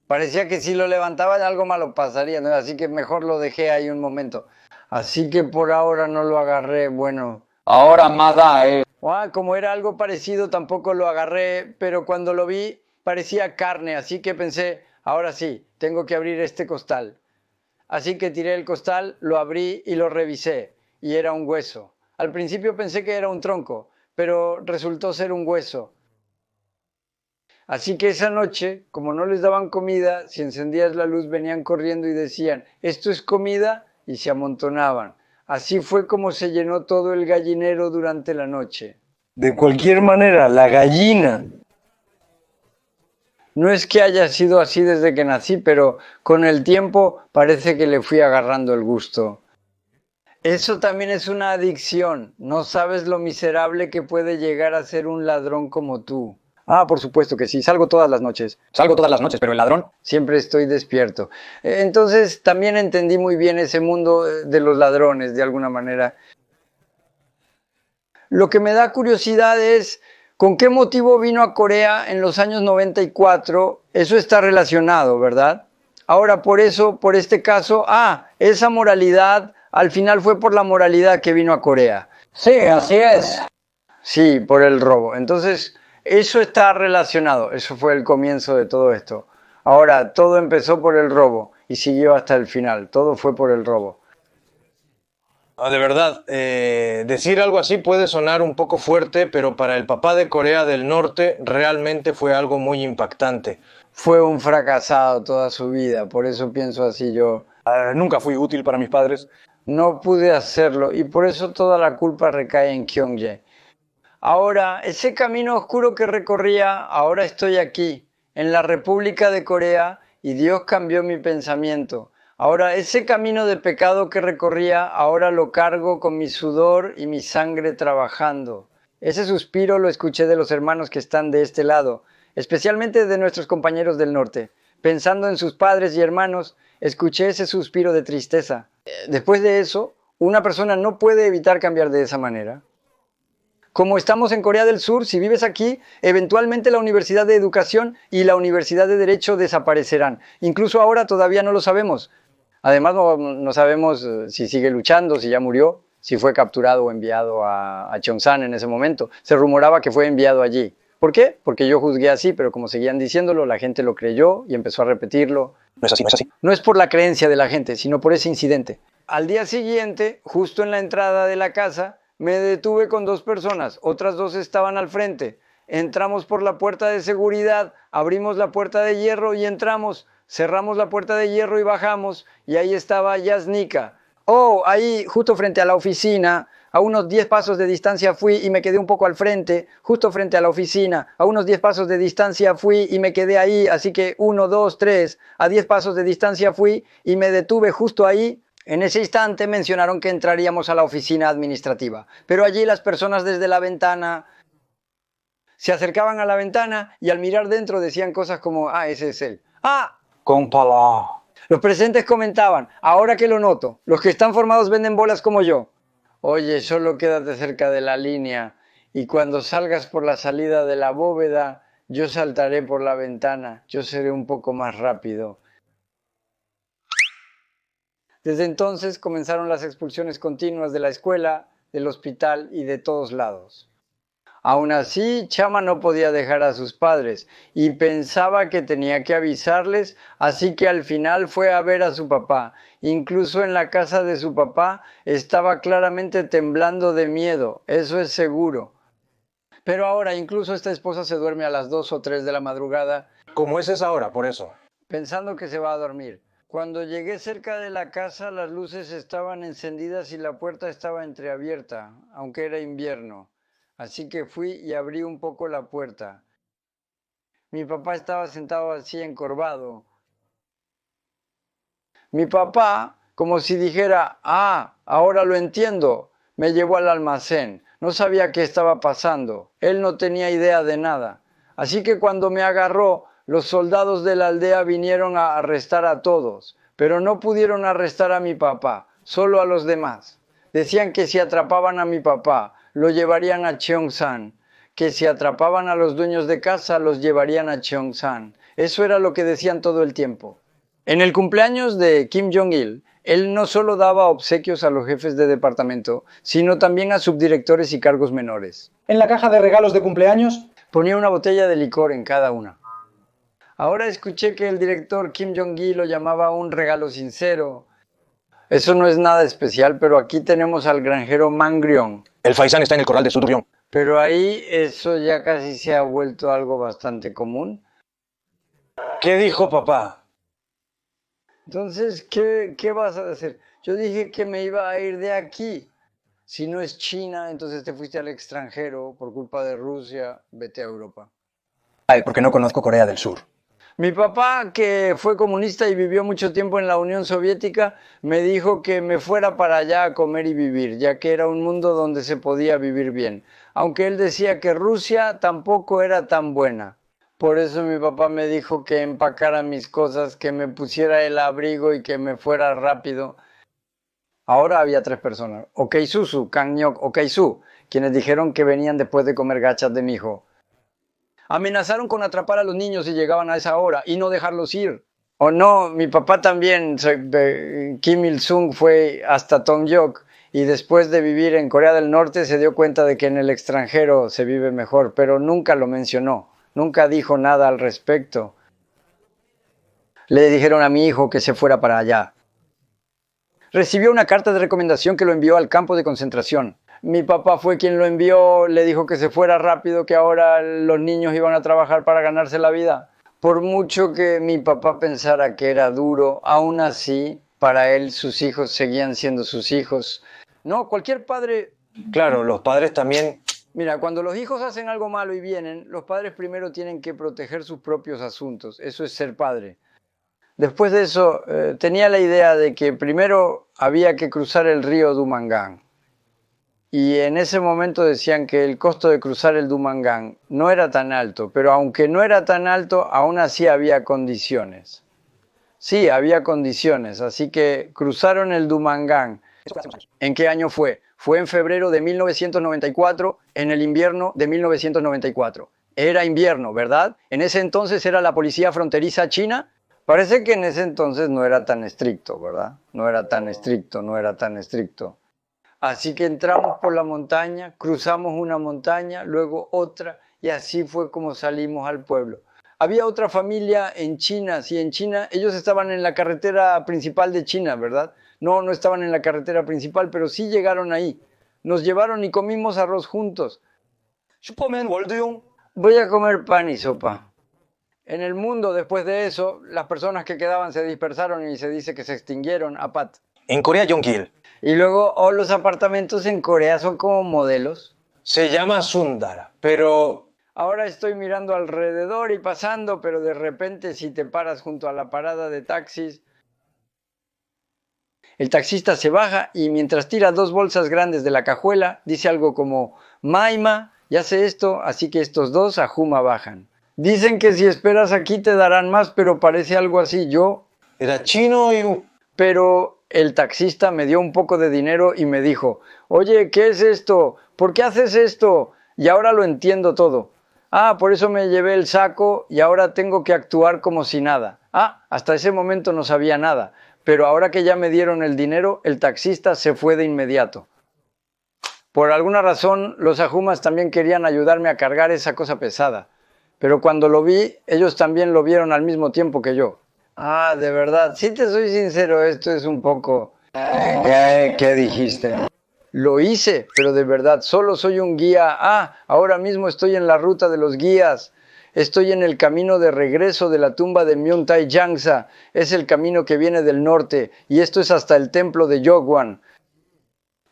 Parecía que si lo levantaba algo malo pasaría, ¿no? Así que mejor lo dejé ahí un momento. Así que por ahora no lo agarré, bueno. Ahora Mada Como era algo parecido tampoco lo agarré, pero cuando lo vi parecía carne, así que pensé, ahora sí, tengo que abrir este costal. Así que tiré el costal, lo abrí y lo revisé, y era un hueso. Al principio pensé que era un tronco, pero resultó ser un hueso. Así que esa noche, como no les daban comida, si encendías la luz venían corriendo y decían, esto es comida, y se amontonaban. Así fue como se llenó todo el gallinero durante la noche. De cualquier manera, la gallina. No es que haya sido así desde que nací, pero con el tiempo parece que le fui agarrando el gusto. Eso también es una adicción. No sabes lo miserable que puede llegar a ser un ladrón como tú. Ah, por supuesto que sí, salgo todas las noches. Salgo todas las noches, pero el ladrón... Siempre estoy despierto. Entonces también entendí muy bien ese mundo de los ladrones, de alguna manera. Lo que me da curiosidad es con qué motivo vino a Corea en los años 94. Eso está relacionado, ¿verdad? Ahora, por eso, por este caso, esa moralidad, al final fue por la moralidad que vino a Corea. Sí, así es. Sí, por el robo. Entonces, eso está relacionado. Eso fue el comienzo de todo esto. Ahora, todo empezó por el robo y siguió hasta el final. Todo fue por el robo. De verdad, decir algo así puede sonar un poco fuerte, pero para el papá de Corea del Norte realmente fue algo muy impactante. Fue un fracasado toda su vida, por eso pienso así yo. Nunca fui útil para mis padres. No pude hacerlo y por eso toda la culpa recae en Kyung-jae. Ahora, ese camino oscuro que recorría, ahora estoy aquí, en la República de Corea, y Dios cambió mi pensamiento. Ahora, ese camino de pecado que recorría, ahora lo cargo con mi sudor y mi sangre trabajando. Ese suspiro lo escuché de los hermanos que están de este lado, especialmente de nuestros compañeros del norte. Pensando en sus padres y hermanos, escuché ese suspiro de tristeza. Después de eso, una persona no puede evitar cambiar de esa manera. Como estamos en Corea del Sur, si vives aquí, eventualmente la Universidad de Educación y la Universidad de Derecho desaparecerán. Incluso ahora todavía no lo sabemos. Además, no sabemos si sigue luchando, si ya murió, si fue capturado o enviado a Cheongsan en ese momento. Se rumoraba que fue enviado allí. ¿Por qué? Porque yo juzgué así, pero como seguían diciéndolo, la gente lo creyó y empezó a repetirlo. No es así, no es así. No es por la creencia de la gente, sino por ese incidente. Al día siguiente, justo en la entrada de la casa, me detuve con dos personas, otras dos estaban al frente. Entramos por la puerta de seguridad, abrimos la puerta de hierro y entramos. Cerramos la puerta de hierro y bajamos, y ahí estaba Yasnika. Ahí, justo frente a la oficina, a unos 10 pasos de distancia fui y me quedé un poco al frente, justo frente a la oficina, a unos 10 pasos de distancia fui y me quedé ahí, así que 1, 2, 3, a 10 pasos de distancia fui y me detuve justo ahí. En ese instante mencionaron que entraríamos a la oficina administrativa, pero allí las personas desde la ventana se acercaban a la ventana y al mirar dentro decían cosas como, ese es él. Compala. Los presentes comentaban, ahora que lo noto, los que están formados venden bolas como yo. Oye, solo quédate cerca de la línea y cuando salgas por la salida de la bóveda, yo saltaré por la ventana, yo seré un poco más rápido. Desde entonces comenzaron las expulsiones continuas de la escuela, del hospital y de todos lados. Aún así, Chama no podía dejar a sus padres y pensaba que tenía que avisarles, así que al final fue a ver a su papá. Incluso en la casa de su papá estaba claramente temblando de miedo, eso es seguro. Pero ahora incluso esta esposa se duerme a las 2 o 3 de la madrugada. Como es esa hora, por eso. Pensando que se va a dormir. Cuando llegué cerca de la casa, las luces estaban encendidas y la puerta estaba entreabierta, aunque era invierno. Así que fui y abrí un poco la puerta. Mi papá estaba sentado así encorvado. Mi papá, como si dijera, ahora lo entiendo, me llevó al almacén. No sabía qué estaba pasando. Él no tenía idea de nada. Así que cuando me agarró, los soldados de la aldea vinieron a arrestar a todos, pero no pudieron arrestar a mi papá, solo a los demás. Decían que si atrapaban a mi papá, lo llevarían a Cheongsan, que si atrapaban a los dueños de casa, los llevarían a Cheongsan. Eso era lo que decían todo el tiempo. En el cumpleaños de Kim Jong-il, él no solo daba obsequios a los jefes de departamento, sino también a subdirectores y cargos menores. En la caja de regalos de cumpleaños Ponía una botella de licor en cada una. Ahora escuché que el director Kim Jong-il lo llamaba un regalo sincero. Eso no es nada especial, pero aquí tenemos al granjero Mangryong. El faisán está en el corral de Suduryeon. Pero ahí eso ya casi se ha vuelto algo bastante común. ¿Qué dijo papá? Entonces, ¿qué vas a hacer? Yo dije que me iba a ir de aquí. Si no es China, entonces te fuiste al extranjero por culpa de Rusia, vete a Europa. Ay, porque no conozco Corea del Sur. Mi papá, que fue comunista y vivió mucho tiempo en la Unión Soviética, me dijo que me fuera para allá a comer y vivir, ya que era un mundo donde se podía vivir bien. Aunque él decía que Rusia tampoco era tan buena. Por eso mi papá me dijo que empacara mis cosas, que me pusiera el abrigo y que me fuera rápido. Ahora había 3 personas, Okeysusu, Kangnyok, Okeysu, quienes dijeron que venían después de comer gachas de mi hijo. Amenazaron con atrapar a los niños si llegaban a esa hora y no dejarlos ir. O no, mi papá también, Kim Il-sung, fue hasta Tongyok y después de vivir en Corea del Norte se dio cuenta de que en el extranjero se vive mejor, pero nunca lo mencionó, nunca dijo nada al respecto. Le dijeron a mi hijo que se fuera para allá. Recibió una carta de recomendación que lo envió al campo de concentración. Mi papá fue quien lo envió, le dijo que se fuera rápido, que ahora los niños iban a trabajar para ganarse la vida. Por mucho que mi papá pensara que era duro, aún así, para él sus hijos seguían siendo sus hijos. No, cualquier padre... Claro, los padres también... Mira, cuando los hijos hacen algo malo y vienen, los padres primero tienen que proteger sus propios asuntos. Eso es ser padre. Después de eso, tenía la idea de que primero había que cruzar el río Dumangang. Y en ese momento decían que el costo de cruzar el Dumangang no era tan alto, pero aunque no era tan alto, aún así había condiciones. Sí, había condiciones, así que cruzaron el Dumangang. ¿En qué año fue? Fue en febrero de 1994, en el invierno de 1994. Era invierno, ¿verdad? En ese entonces era la policía fronteriza china. Parece que en ese entonces no era tan estricto, ¿verdad? No era tan estricto, no era tan estricto. Así que entramos por la montaña, cruzamos una montaña, luego otra, y así fue como salimos al pueblo. Había otra familia en China, sí, en China, ellos estaban en la carretera principal de China, ¿verdad? No estaban en la carretera principal, pero sí llegaron ahí. Nos llevaron y comimos arroz juntos. 슈퍼맨 월드용. Voy a comer pan y sopa. En el mundo, después de eso, las personas que quedaban se dispersaron y se dice que se extinguieron, apat. En Corea, Yonggil. Y luego, los apartamentos en Corea son como modelos. Se llama Sundara, pero... Ahora estoy mirando alrededor y pasando, pero de repente si te paras junto a la parada de taxis, el taxista se baja y mientras tira 2 bolsas grandes de la cajuela, dice algo como, Maima, ya sé esto, así que estos 2 a Juma bajan. Dicen que si esperas aquí te darán más, pero parece algo así. Era chino y... Pero el taxista me dio un poco de dinero y me dijo, oye, ¿qué es esto? ¿Por qué haces esto? Y ahora lo entiendo todo. Ah, por eso me llevé el saco y ahora tengo que actuar como si nada. Ah, hasta ese momento no sabía nada, pero ahora que ya me dieron el dinero, el taxista se fue de inmediato. Por alguna razón, los ajumas también querían ayudarme a cargar esa cosa pesada. Pero cuando lo vi, ellos también lo vieron al mismo tiempo que yo. Ah, de verdad, si te soy sincero, esto es un poco... ¿Qué dijiste? Lo hice, pero de verdad, solo soy un guía. Ah, ahora mismo estoy en la ruta de los guías. Estoy en el camino de regreso de la tumba de Myungtae Jangsa. Es el camino que viene del norte, y esto es hasta el templo de Yogwan.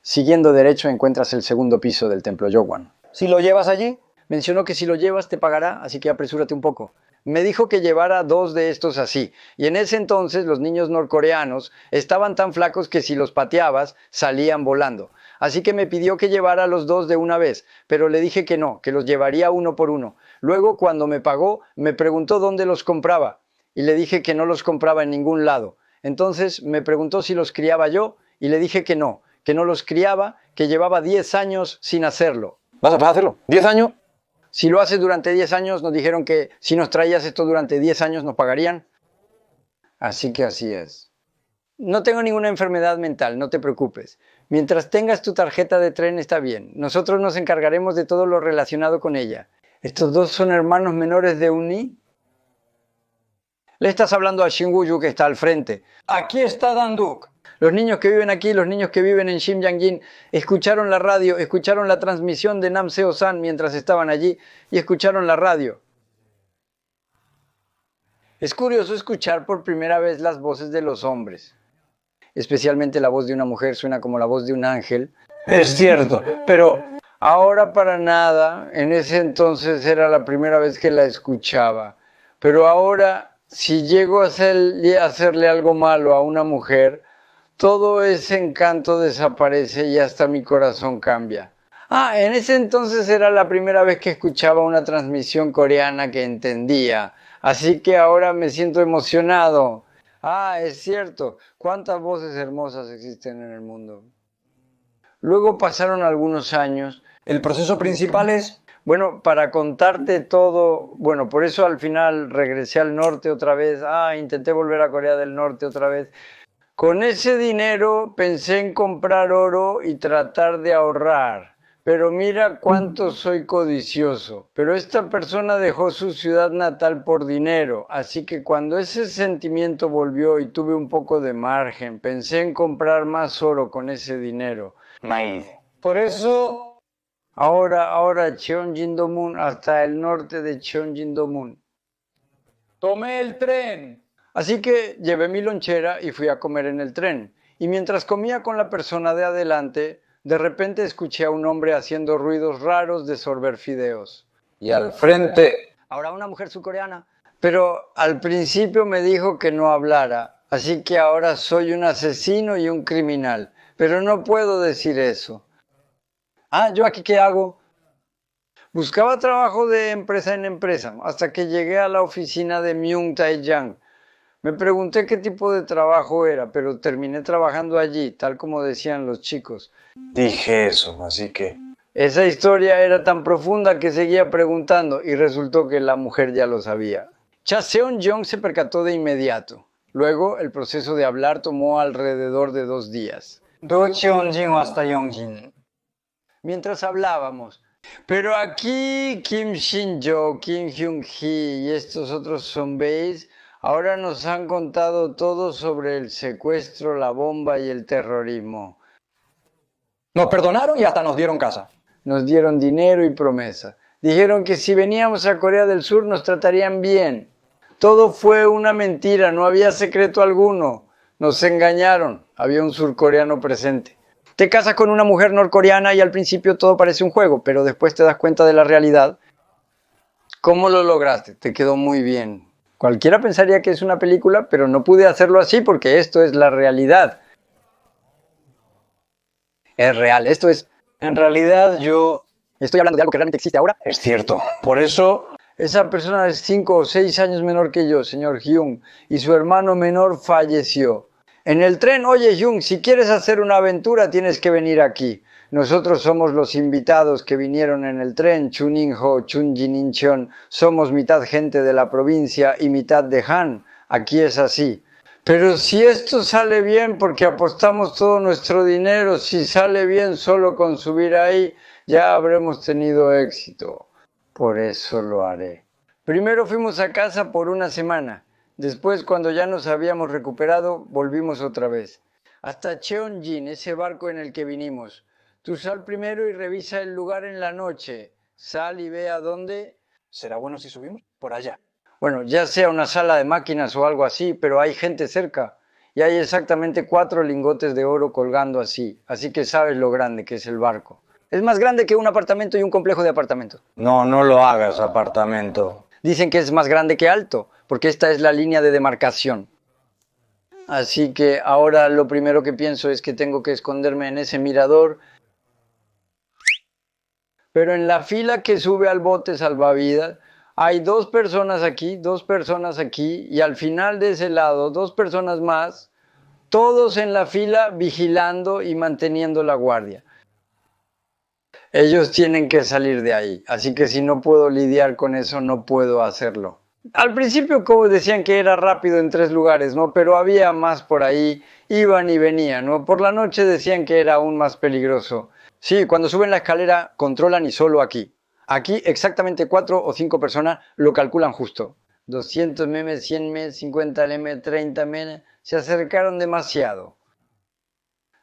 Siguiendo derecho encuentras el segundo piso del templo Yogwan. Si lo llevas allí, Mencionó que si lo llevas te pagará, así que apresúrate un poco. Me dijo que llevara 2 de estos así, y en ese entonces los niños norcoreanos estaban tan flacos que si los pateabas salían volando. Así que me pidió que llevara los 2 de una vez, pero le dije que no, que los llevaría uno por uno. Luego, cuando me pagó, me preguntó dónde los compraba, y le dije que no los compraba en ningún lado. Entonces me preguntó si los criaba yo, y le dije que no los criaba, que llevaba 10 años sin hacerlo. ¿Vas a hacerlo? ¿10 años? Si lo haces durante 10 años, nos dijeron que si nos traías esto durante 10 años nos pagarían. Así que así es. No tengo ninguna enfermedad mental, no te preocupes. Mientras tengas tu tarjeta de tren está bien. Nosotros nos encargaremos de todo lo relacionado con ella. ¿Estos 2 son hermanos menores de Uni? Le estás hablando a Shinguyu que está al frente. aquí está Danduk. Los niños que viven aquí, los niños que viven en Xinjiang, escucharon la radio, escucharon la transmisión de Nam Seo-san mientras estaban allí y escucharon la radio. Es curioso escuchar por primera vez las voces de los hombres. Especialmente la voz de una mujer suena como la voz de un ángel. Es cierto, pero Ahora para nada, en ese entonces era la primera vez que la escuchaba. Pero ahora, si llego a hacerle algo malo a una mujer, todo ese encanto desaparece y hasta mi corazón cambia. En ese entonces era la primera vez que escuchaba una transmisión coreana que entendía. Así que ahora me siento emocionado. Es cierto, cuántas voces hermosas existen en el mundo. Luego pasaron algunos años. El proceso principal es... Bueno, para contarte todo, bueno, por eso al final regresé al norte otra vez. Intenté volver a Corea del Norte otra vez. Con ese dinero pensé en comprar oro y tratar de ahorrar. Pero mira cuánto soy codicioso. Pero esta persona dejó su ciudad natal por dinero. Así que cuando ese sentimiento volvió y tuve un poco de margen, pensé en comprar más oro con ese dinero. maíz. Por eso, ahora Cheonjin-do-mun, hasta el norte de Cheonjin-do-mun. Tomé el tren. Así que llevé mi lonchera y fui a comer en el tren. Y mientras comía con la persona de adelante, de repente escuché a un hombre haciendo ruidos raros de sorber fideos. Y al frente... Ahora una mujer surcoreana. Pero al principio me dijo que no hablara, así que ahora soy un asesino y un criminal. Pero no puedo decir eso. ¿Yo aquí qué hago? Buscaba trabajo de empresa en empresa, hasta que llegué a la oficina de Myung Tae-jang. Me pregunté qué tipo de trabajo era, pero terminé trabajando allí, tal como decían los chicos. Dije eso, así que... Esa historia era tan profunda que seguía preguntando y resultó que la mujer ya lo sabía. Cha Seon-jong se percató de inmediato. Luego, el proceso de hablar tomó alrededor de 2 días. Do Cheonjin hasta Yongjin. Mientras hablábamos. Pero aquí Kim Shin-jo, Kim Hyun-hee y estos otros zombies ahora nos han contado todo sobre el secuestro, la bomba y el terrorismo. Nos perdonaron y hasta nos dieron casa. Nos dieron dinero y promesa. Dijeron que si veníamos a Corea del Sur nos tratarían bien. Todo fue una mentira, no había secreto alguno. Nos engañaron, había un surcoreano presente. Te casas con una mujer norcoreana y al principio todo parece un juego, pero después te das cuenta de la realidad. ¿Cómo lo lograste? Te quedó muy bien. Cualquiera pensaría que es una película, pero no pude hacerlo así porque esto es la realidad. Es real, esto es... En realidad yo... Estoy hablando de algo que realmente existe ahora. Es cierto. Por eso Esa persona es 5 o 6 años menor que yo, señor Hyun, y su hermano menor falleció. En el tren, oye Hyun, si quieres hacer una aventura tienes que venir aquí. Nosotros somos los invitados que vinieron en el tren, Chun In-ho, Chun Jin-incheon. Somos mitad gente de la provincia y mitad de Han. Aquí es así. Pero si esto sale bien, porque apostamos todo nuestro dinero, si sale bien solo con subir ahí, ya habremos tenido éxito. Por eso lo haré. Primero fuimos a casa por una semana. Después, cuando ya nos habíamos recuperado, volvimos otra vez. Hasta Cheonjin, ese barco en el que vinimos. Tú sal primero y revisa el lugar en la noche. Sal y ve a dónde... ¿Será bueno si subimos? Por allá. Bueno, ya sea una sala de máquinas o algo así, pero hay gente cerca. Y hay exactamente 4 lingotes de oro colgando así. Así que sabes lo grande que es el barco. Es más grande que un apartamento y un complejo de apartamentos. no lo hagas, apartamento. Dicen que es más grande que alto, porque esta es la línea de demarcación. Así que ahora lo primero que pienso es que tengo que esconderme en ese mirador. Pero en la fila que sube al bote salvavidas, hay 2 personas aquí, 2 personas aquí, y al final de ese lado, 2 personas más, todos en la fila vigilando y manteniendo la guardia. Ellos tienen que salir de ahí, así que si no puedo lidiar con eso, no puedo hacerlo. Al principio, como decían que era rápido en 3 lugares, ¿no? Pero había más por ahí, iban y venían, ¿no? Por la noche decían que era aún más peligroso. Sí, cuando suben la escalera, controlan y solo aquí. Aquí exactamente 4 o 5 personas lo calculan justo. 200 memes, 100 memes, 50 memes, 30 memes, se acercaron demasiado.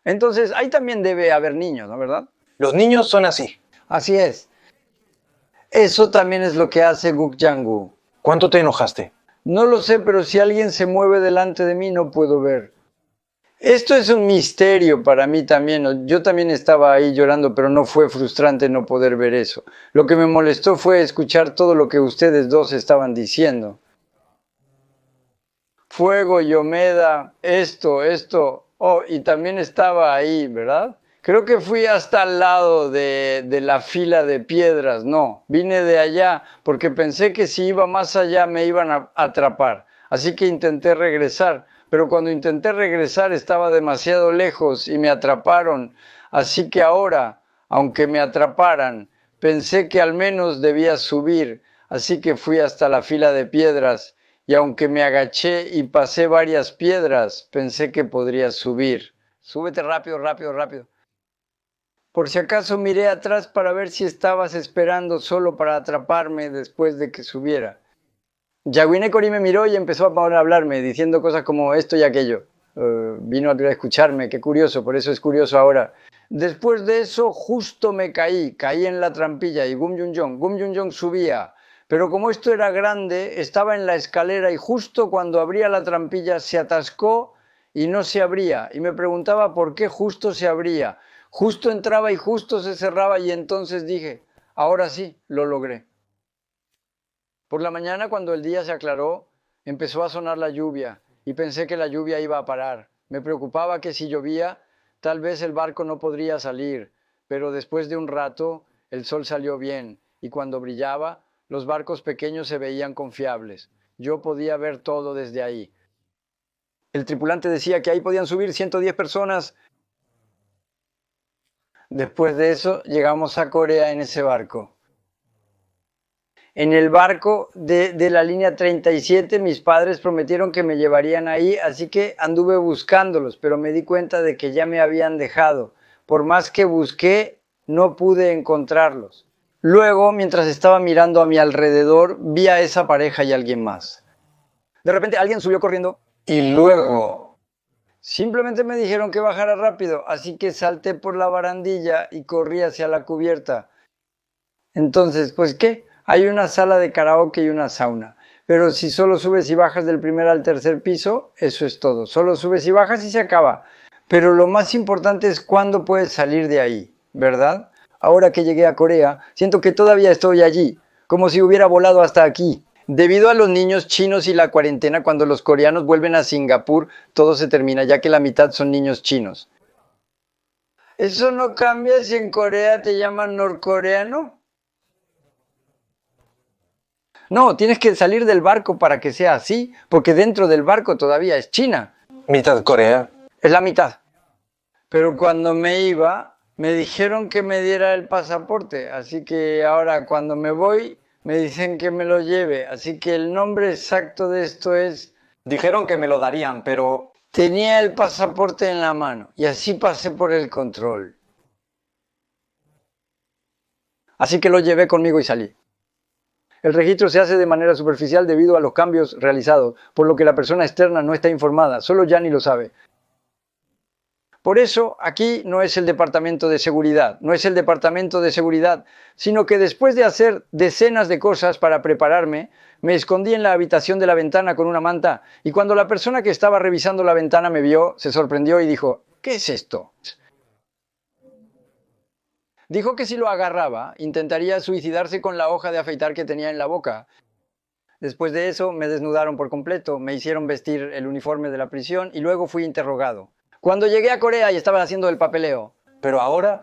Entonces, ahí también debe haber niños, ¿no? ¿Verdad? Los niños son así. Así es. Eso también es lo que hace Guk Jang-gu. ¿Cuánto te enojaste? No lo sé, pero si alguien se mueve delante de mí no puedo ver. Esto es un misterio para mí también. Yo también estaba ahí llorando, pero no fue frustrante no poder ver eso. Lo que me molestó fue escuchar todo lo que ustedes dos estaban diciendo. Fuego, Yomeda, esto. Oh, y también estaba ahí, ¿verdad? Creo que fui hasta al lado de la fila de piedras. No, vine de allá porque pensé que si iba más allá me iban a atrapar. Así que intenté regresar. Pero cuando intenté regresar estaba demasiado lejos y me atraparon. Así que ahora, aunque me atraparan, pensé que al menos debía subir. Así que fui hasta la fila de piedras y aunque me agaché y pasé varias piedras, pensé que podría subir. Súbete rápido. Por si acaso miré atrás para ver si estabas esperando solo para atraparme después de que subiera. Yaguinekori me miró y empezó a hablarme, diciendo cosas como esto y aquello. Vino a escucharme, qué curioso, por eso es curioso ahora. Después de eso, justo me caí en la trampilla y Gum Jung subía. Pero como esto era grande, estaba en la escalera y justo cuando abría la trampilla se atascó y no se abría. Y me preguntaba por qué justo se abría. Justo entraba y justo se cerraba y entonces dije, ahora sí, lo logré. Por la mañana, cuando el día se aclaró, empezó a sonar la lluvia y pensé que la lluvia iba a parar. Me preocupaba que si llovía, tal vez el barco no podría salir, pero después de un rato el sol salió bien y cuando brillaba, los barcos pequeños se veían confiables. Yo podía ver todo desde ahí. El tripulante decía que ahí podían subir 110 personas. Después de eso, llegamos a Corea en ese barco. En el barco de la línea 37, mis padres prometieron que me llevarían ahí, así que anduve buscándolos, pero me di cuenta de que ya me habían dejado. Por más que busqué, no pude encontrarlos. Luego, mientras estaba mirando a mi alrededor, vi a esa pareja y a alguien más. De repente alguien subió corriendo y luego simplemente me dijeron que bajara rápido, así que salté por la barandilla y corrí hacia la cubierta. Entonces, pues, ¿qué? Hay una sala de karaoke y una sauna. Pero si solo subes y bajas del primer al tercer piso, eso es todo. Solo subes y bajas y se acaba. Pero lo más importante es cuándo puedes salir de ahí, ¿verdad? Ahora que llegué a Corea, siento que todavía estoy allí, como si hubiera volado hasta aquí. Debido a los niños chinos y la cuarentena, cuando los coreanos vuelven a Singapur, todo se termina, ya que la mitad son niños chinos. ¿Eso no cambia si en Corea te llaman norcoreano? No, tienes que salir del barco para que sea así, porque dentro del barco todavía es China. Mitad Corea. Es la mitad. Pero cuando me iba, me dijeron que me diera el pasaporte, así que ahora cuando me voy, me dicen que me lo lleve. Así que el nombre exacto de esto es... Dijeron que me lo darían, pero... Tenía el pasaporte en la mano y así pasé por el control. Así que lo llevé conmigo y salí. El registro se hace de manera superficial debido a los cambios realizados, por lo que la persona externa no está informada, solo Yanni lo sabe. Por eso, aquí no es el departamento de seguridad, sino que después de hacer decenas de cosas para prepararme, me escondí en la habitación de la ventana con una manta y cuando la persona que estaba revisando la ventana me vio, se sorprendió y dijo, ¿qué es esto? Dijo que si lo agarraba, intentaría suicidarse con la hoja de afeitar que tenía en la boca. Después de eso, me desnudaron por completo, me hicieron vestir el uniforme de la prisión y luego fui interrogado. Cuando llegué a Corea y estaban haciendo el papeleo. Pero ahora...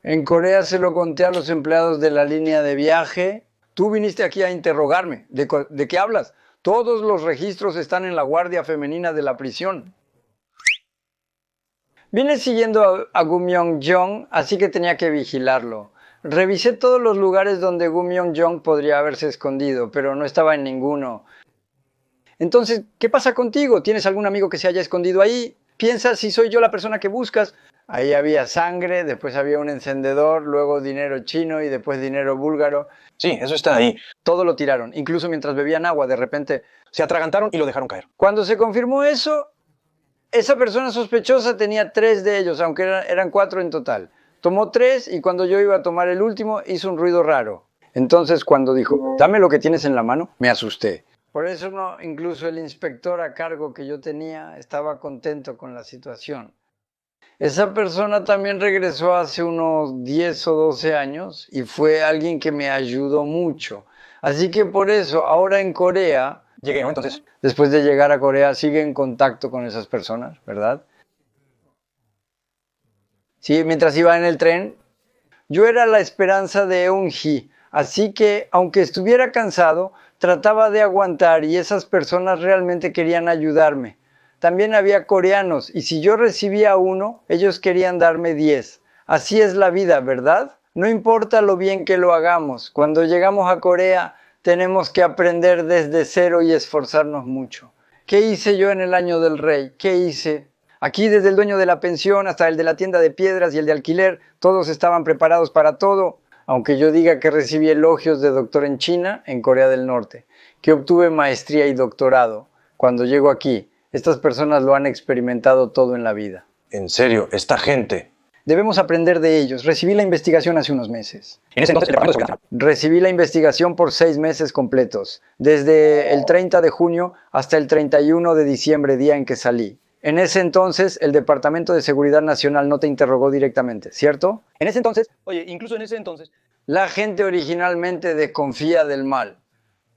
En Corea se lo conté a los empleados de la línea de viaje. Tú viniste aquí a interrogarme. ¿De qué hablas? Todos los registros están en la guardia femenina de la prisión. Vine siguiendo a Gum Myung-jong, así que tenía que vigilarlo. Revisé todos los lugares donde Gum Myung-jong podría haberse escondido, pero no estaba en ninguno. Entonces, ¿qué pasa contigo? ¿Tienes algún amigo que se haya escondido ahí? Piensa si soy yo la persona que buscas. Ahí había sangre, después había un encendedor, luego dinero chino y después dinero búlgaro. Sí, eso está ahí. Todo lo tiraron, incluso mientras bebían agua, de repente. Se atragantaron y lo dejaron caer. Cuando se confirmó eso, Esa persona sospechosa tenía 3 de ellos, aunque eran 4 en total. Tomó 3 y cuando yo iba a tomar el último hizo un ruido raro. Entonces cuando dijo, dame lo que tienes en la mano, me asusté. Por eso incluso el inspector a cargo que yo tenía estaba contento con la situación. Esa persona también regresó hace unos 10 o 12 años y fue alguien que me ayudó mucho. Así que por eso ahora en Corea, Llegué, ¿no? Entonces, después de llegar a Corea, sigue en contacto con esas personas, ¿verdad? Sí, mientras iba en el tren, yo era la esperanza de Eun-hee, así que aunque estuviera cansado, trataba de aguantar y esas personas realmente querían ayudarme. También había coreanos y si yo recibía 1, ellos querían darme 10. Así es la vida, ¿verdad? No importa lo bien que lo hagamos, cuando llegamos a Corea tenemos que aprender desde cero y esforzarnos mucho. ¿Qué hice yo en el año del rey? ¿Qué hice? Aquí desde el dueño de la pensión hasta el de la tienda de piedras y el de alquiler, todos estaban preparados para todo. Aunque yo diga que recibí elogios de doctor en China, en Corea del Norte, que obtuve maestría y doctorado. Cuando llego aquí, estas personas lo han experimentado todo en la vida. en serio, esta gente. Debemos aprender de ellos. Recibí la investigación hace unos meses. En ese entonces, el Departamento de Seguridad Nacional. Recibí la investigación por 6 meses completos, desde el 30 de junio hasta el 31 de diciembre, día en que salí. En ese entonces, el Departamento de Seguridad Nacional no te interrogó directamente, ¿cierto? En ese entonces, Oye, incluso en ese entonces. La gente originalmente desconfía del mal.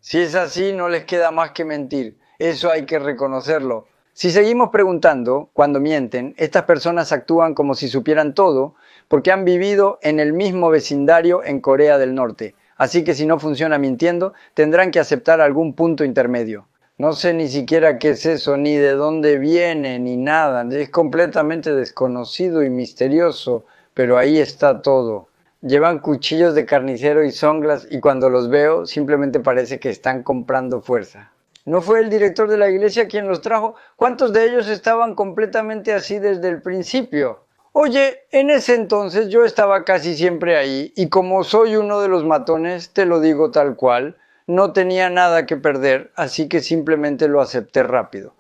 Si es así, no les queda más que mentir. Eso hay que reconocerlo. Si seguimos preguntando, cuando mienten, estas personas actúan como si supieran todo, porque han vivido en el mismo vecindario en Corea del Norte. Así que si no funciona mintiendo, tendrán que aceptar algún punto intermedio. No sé ni siquiera qué es eso, ni de dónde viene, ni nada. Es completamente desconocido y misterioso, pero ahí está todo. Llevan cuchillos de carnicero y zonglas y cuando los veo simplemente parece que están comprando fuerza. ¿No fue el director de la iglesia quien los trajo? ¿Cuántos de ellos estaban completamente así desde el principio? Oye, en ese entonces yo estaba casi siempre ahí y como soy uno de los matones, te lo digo tal cual, no tenía nada que perder, así que simplemente lo acepté rápido.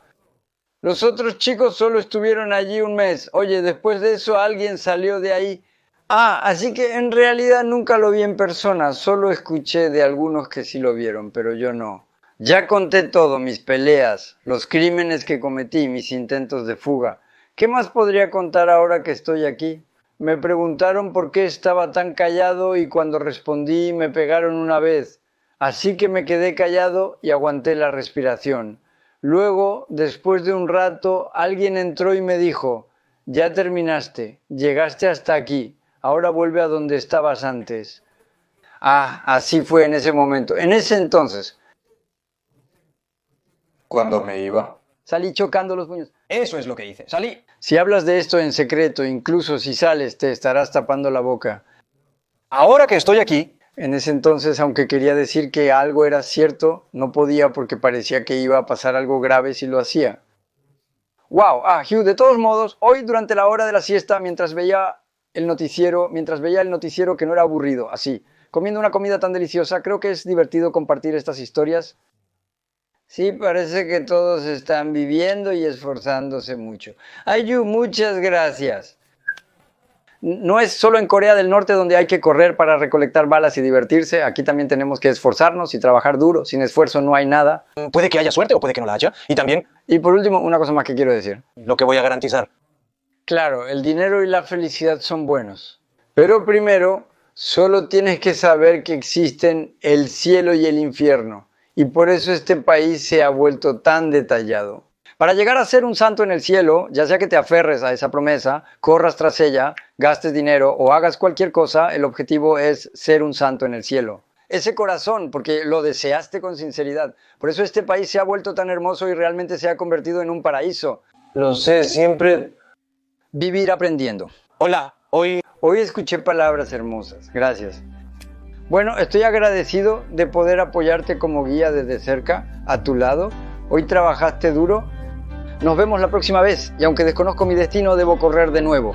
Los otros chicos solo estuvieron allí un mes. Oye, después de eso alguien salió de ahí. Así que en realidad nunca lo vi en persona, solo escuché de algunos que sí lo vieron, pero yo no. Ya conté todo, mis peleas, los crímenes que cometí, mis intentos de fuga. ¿Qué más podría contar ahora que estoy aquí? Me preguntaron por qué estaba tan callado y cuando respondí me pegaron una vez. Así que me quedé callado y aguanté la respiración. Luego, después de un rato, alguien entró y me dijo, ya terminaste, llegaste hasta aquí, ahora vuelve a donde estabas antes. Así fue en ese momento, en ese entonces. Cuando me iba. Salí chocando los puños. eso es lo que hice. Salí. Si hablas de esto en secreto, incluso si sales, te estarás tapando la boca. Ahora que estoy aquí, En ese entonces, aunque quería decir que algo era cierto, no podía porque parecía que iba a pasar algo grave si lo hacía. Wow, Hugh, de todos modos, hoy durante la hora de la siesta, mientras veía el noticiero que no era aburrido, así, comiendo una comida tan deliciosa, creo que es divertido compartir estas historias. Sí, parece que todos están viviendo y esforzándose mucho. Ayu, muchas gracias. No es solo en Corea del Norte donde hay que correr para recolectar balas y divertirse. Aquí también tenemos que esforzarnos y trabajar duro. Sin esfuerzo no hay nada. puede que haya suerte o puede que no la haya. Y también Y por último, una cosa más que quiero decir. lo que voy a garantizar. Claro, el dinero y la felicidad son buenos. Pero primero, solo tienes que saber que existen el cielo y el infierno. Y por eso este país se ha vuelto tan detallado. Para llegar a ser un santo en el cielo, ya sea que te aferres a esa promesa, corras tras ella, gastes dinero o hagas cualquier cosa, el objetivo es ser un santo en el cielo. Ese corazón, porque lo deseaste con sinceridad. Por eso este país se ha vuelto tan hermoso y realmente se ha convertido en un paraíso. Lo sé, siempre. Vivir aprendiendo. Hola, hoy. Hoy escuché palabras hermosas. Gracias. Bueno, estoy agradecido de poder apoyarte como guía desde cerca, a tu lado. Hoy trabajaste duro. Nos vemos la próxima vez y aunque desconozco mi destino, debo correr de nuevo.